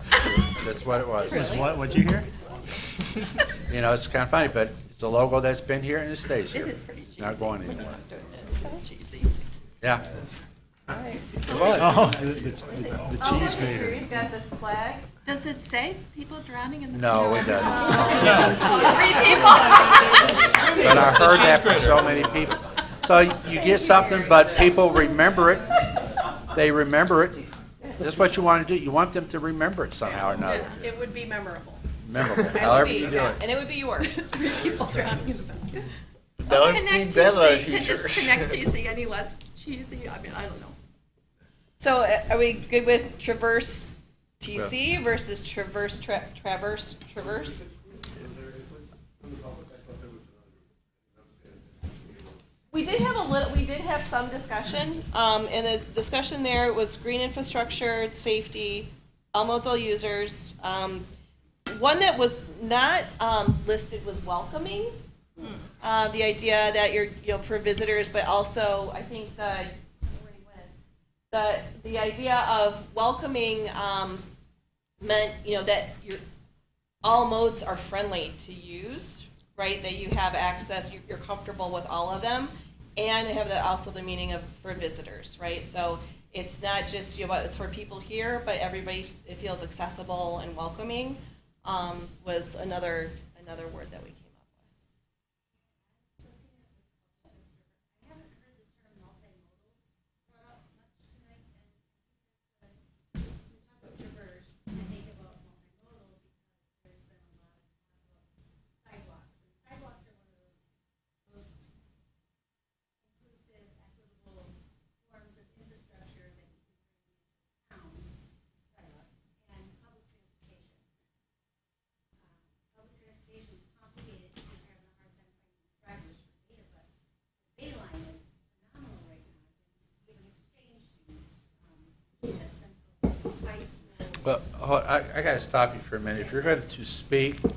That's what it was. What'd you hear? You know, it's kind of funny, but it's a logo that's been here and it stays here. It is pretty cheesy. Not going anywhere. It's cheesy. Yeah. All right. It was. Oh, the cheese grater. He's got the flag. Does it say people drowning in the? No, it doesn't. Oh, 3 people. But I heard that from so many people. So you get something, but people remember it. They remember it. That's what you want to do. You want them to remember it somehow or another. It would be memorable. Memorable, It would however be, you do yeah, it. and it would be yours. 3 people drowning in the bay. Now I've seen that on a Is t-shirt. Connect TC any less cheesy? I mean, I don't know. So are we good with Traverse TC versus Traverse. We did have some discussion, and the discussion there was green infrastructure, safety, all modal users. One that was not listed was welcoming. The idea that you're, for visitors, but also I think the idea of welcoming meant, that all modes are friendly to use, right? That you have access, you're comfortable with all of them, and have also the meaning of for visitors, right? So it's not just it's for people here, but everybody it feels accessible and welcoming. Was another word that we came up Well, I got to stop you for a minute. If you're going to speak, and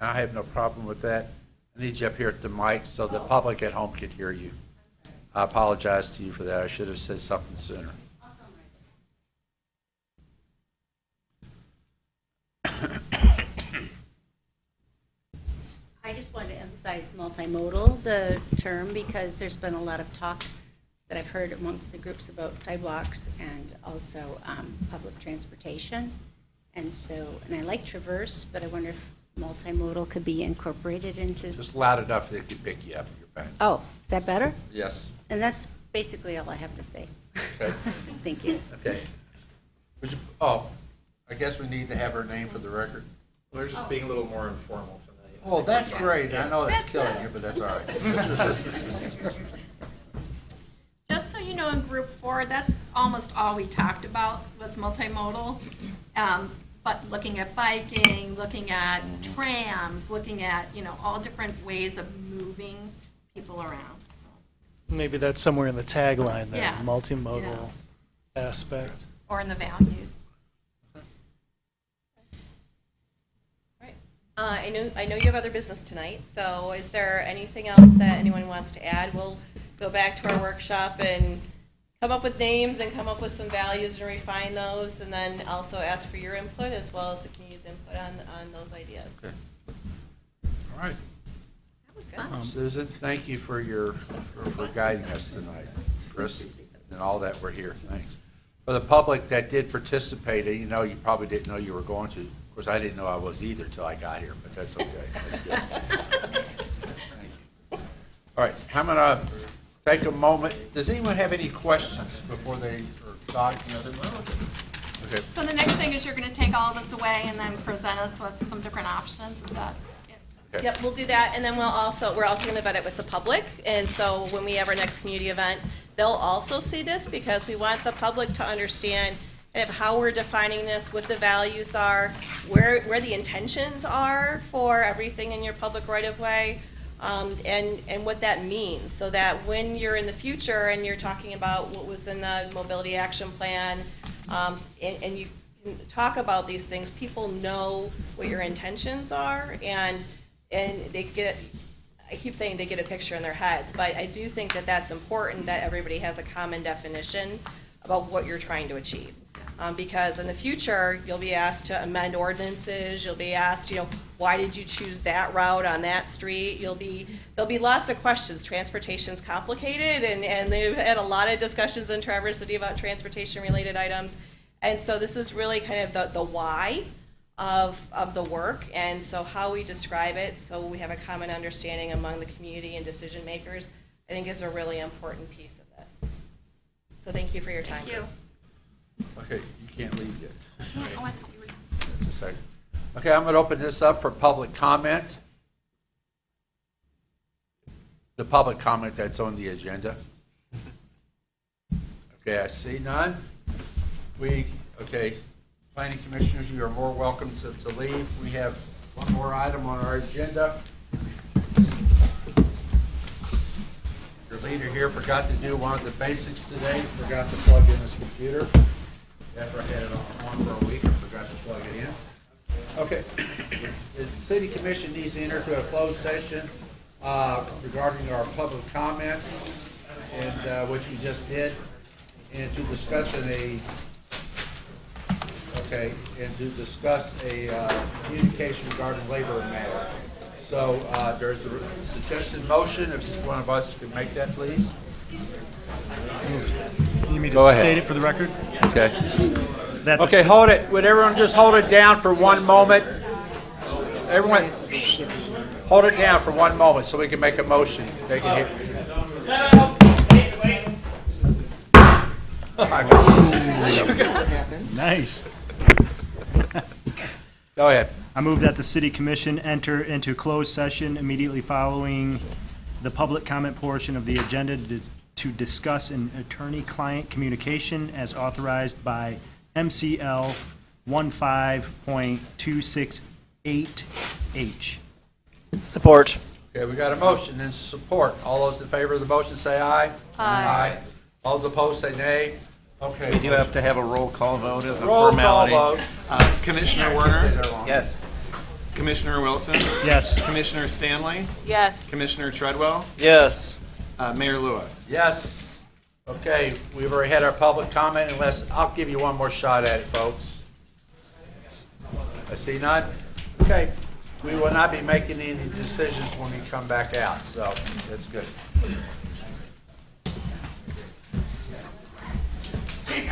I have no problem with that, I need you up here at the mic so the public at home can hear you. I apologize to you for that. I should have said something sooner. I just wanted to emphasize multimodal, the term, because there's been a lot of talk that I've heard amongst the groups about sidewalks and also public transportation. And I like Traverse, but I wonder if multimodal could be incorporated into. Just loud enough they can pick you up. You're fine. Oh, is that better? Yes. And that's basically all I have to say. Okay. Thank you. Okay. I guess we need to have her name for the record. We're just being a little more informal tonight. Well, that's great. I know that's killing you, but that's all right. Just so you know, in Group 4, that's almost all we talked about was multimodal. But looking at biking, looking at trams, looking at, all different ways of moving people around. So. Maybe that's somewhere in the tagline, that Yeah. multimodal aspect. Or in the values. I know you have other business tonight, so is there anything else that anyone wants to add? We'll go back to our workshop and come up with names and come up with some values and refine those, and then also ask for your input as well as the community's input on those ideas. Okay. All right. That was fun. Susan, thank you for for guiding us tonight. Chris, and all that were here, thanks. For the public that did participate, you probably didn't know you were going to. Of course, I didn't know I was either till I got here, but that's okay. That's good. Thank you. All right, I'm going to take a moment. Does anyone have any questions before they, or thoughts? Okay. So the next thing is you're going to take all this away and then present us with some different options. Is that it? Okay. Yep, we'll do that, and then we're also going to vet it with the public, and so when we have our next community event, they'll also see this, because we want the public to understand how we're defining this, what the values are, where the intentions are for everything in your public right-of-way, and what that means, so that when you're in the future and you're talking about what was in the mobility action plan, and you can talk about these things, people know what your intentions are, and they get, I keep saying they get a picture in their heads, but I do think that that's important, that everybody has a common definition about what you're trying to achieve. Because in the future, you'll be asked to amend ordinances, you'll be asked, why did you choose that route on that street? There'll be lots of questions. Transportation's complicated, and they've had a lot of discussions in Traverse City about transportation-related items. And so this is really kind of the why of the work, and so how we describe it, so we have a common understanding among the community and decision makers, I think is a really important piece of this. So thank you for your time. Thank you. Okay, you can't leave yet. Oh, I thought you were. Just a second. Okay, I'm going to open this up for public comment. The public comment that's on the agenda. Okay, I see none. Okay, Planning commissioners, you are more welcome to leave. We have one more item on our agenda. Your leader here forgot to do one of the basics today, forgot to plug in his computer. After I had it on for a week, I forgot to plug it in. Okay, the city commission needs to enter into a closed session regarding our public comment, and which we just did, and to discuss a communication regarding labor matter. So there's a suggested motion. If one of us could make that, please. You need me Go to ahead. state it for the record? Okay. That the Okay, ci- hold it. Would everyone just hold it down for one moment? Everyone, hold it down for one moment so we can make a motion. They can hear. Nice. Go ahead. I move that the city commission enter into closed session immediately following the public comment portion of the agenda to discuss an attorney-client communication as authorized by MCL 15.268H. Support. Okay, we got a motion and support. All those in favor of the motion say aye. Aye. All those opposed say nay. Okay. We do have to have a roll call vote as a Roll call formality. vote. Commissioner Werner? Yes. Commissioner Wilson? Yes. Commissioner Stanley? Yes. Commissioner Treadwell? Yes. Mayor Lewis? Yes. Okay, we've already had our public comment unless, I'll give you one more shot at it, folks. I see none. Okay, we will not be making any decisions when we come back out, so that's good. He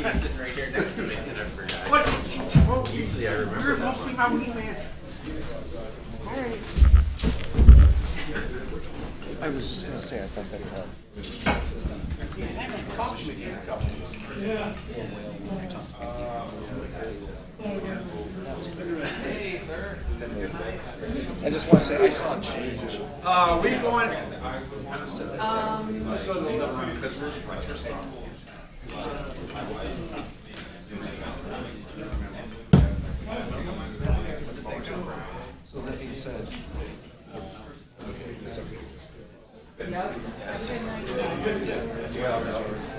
was sitting right here next to me and I forgot. Usually I remember You're that mostly one. my wingman. I was just gonna say, I thought that Hey, sir. I just wanna say, I saw a change. We going? Let's go to the other room because we're. So that being said.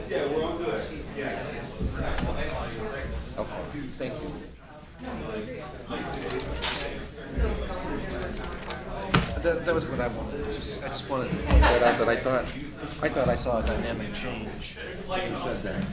Yeah, we're all good. Okay, thank you. That was what I wanted. I just wanted to point that out, that I thought I saw a dynamic change. You said that.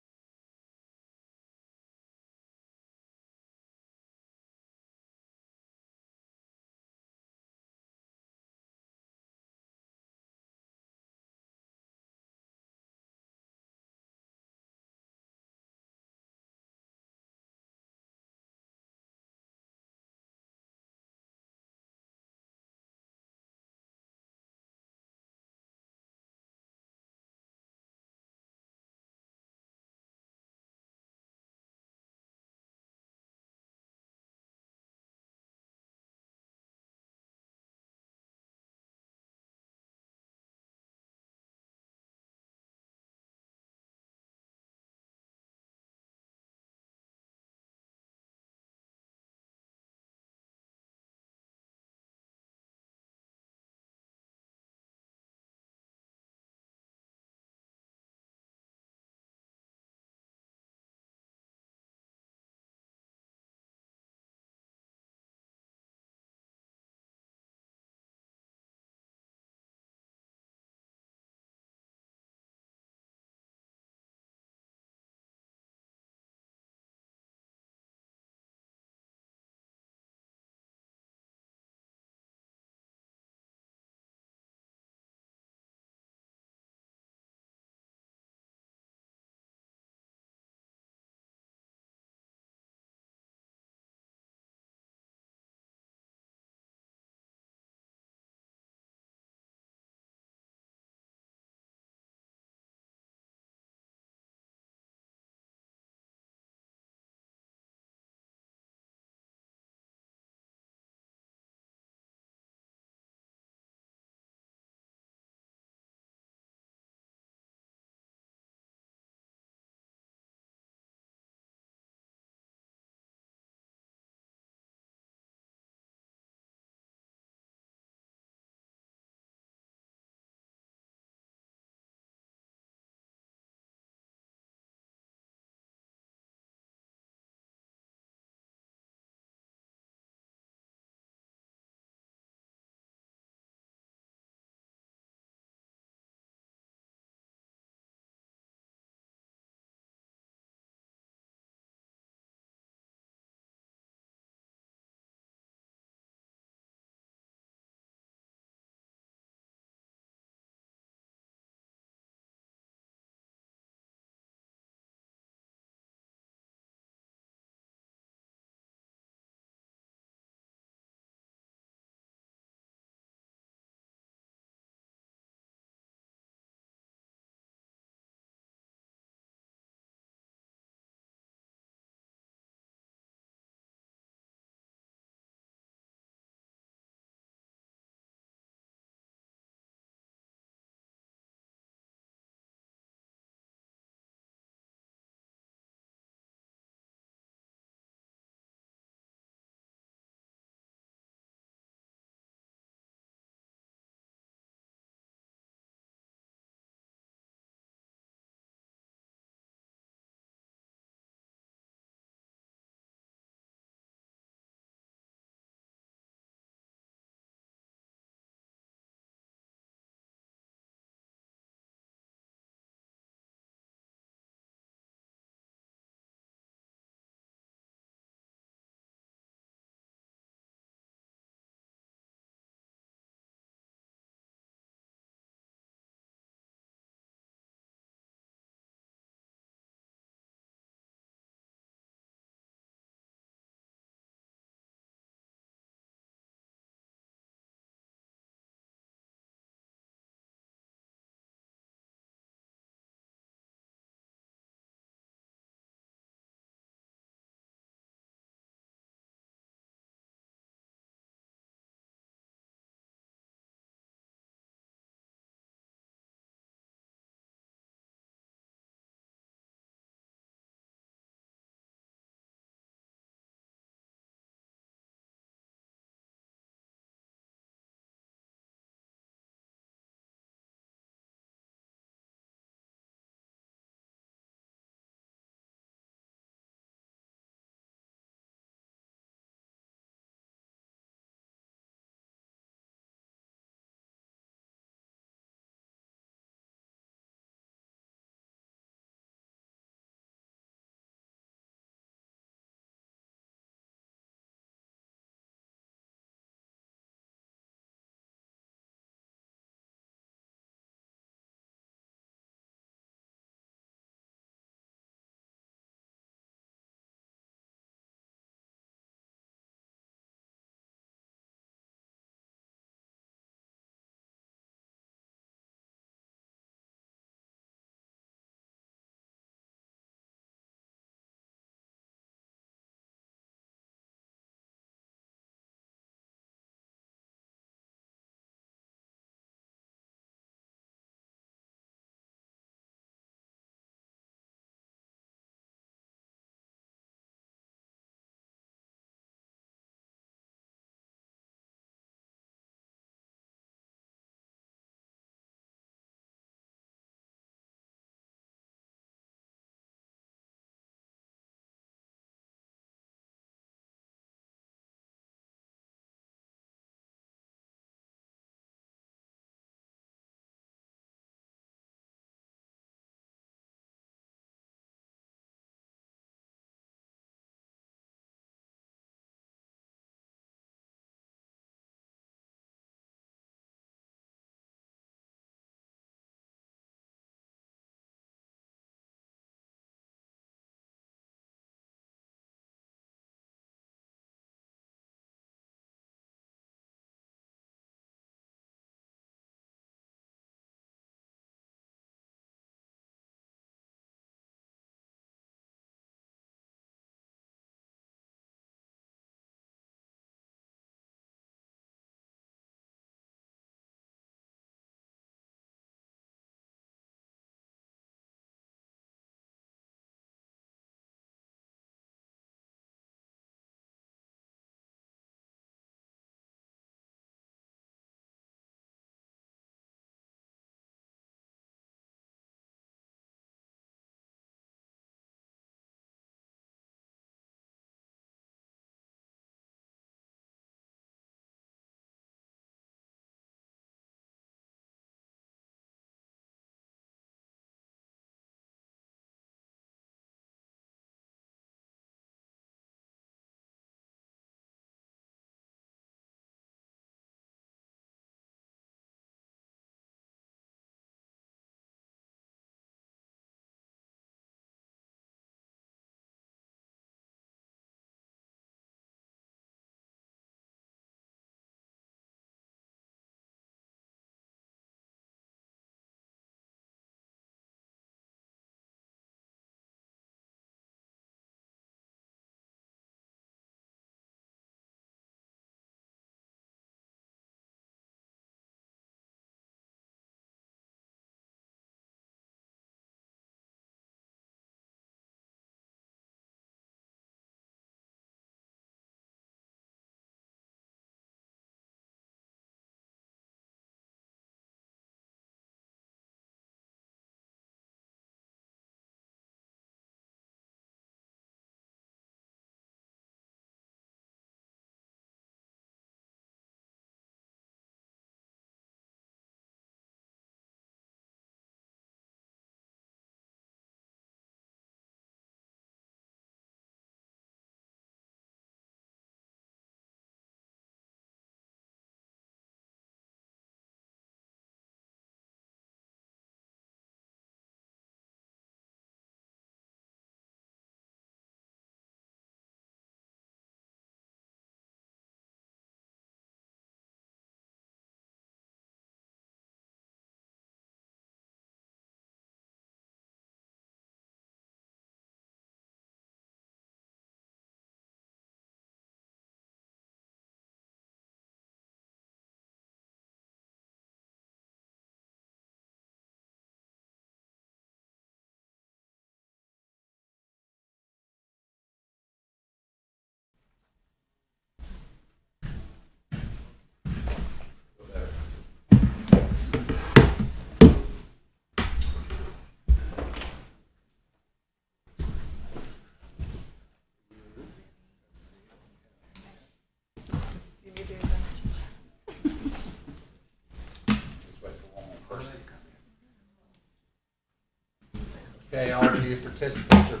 majority of participants are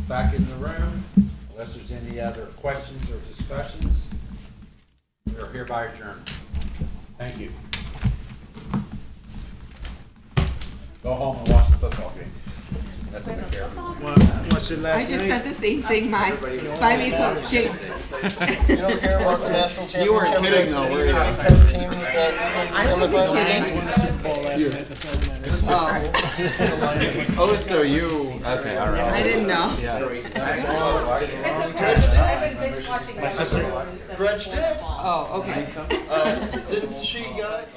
back in the room. Unless there's any other questions or discussions, we are hereby adjourned. Thank you. Go home and watch the football game. That's what I care about. What's it last I just night? said the same thing, Mike. Buy me a Jason. You don't care about the national championship? You weren't kidding though, were you? Big Ten team that I wasn't semifinals? kidding. Won the Super Bowl last night, that's all that matters. Oh, so you, okay, all right. I didn't know. My sister. Gretchen did. Oh, okay. Since she got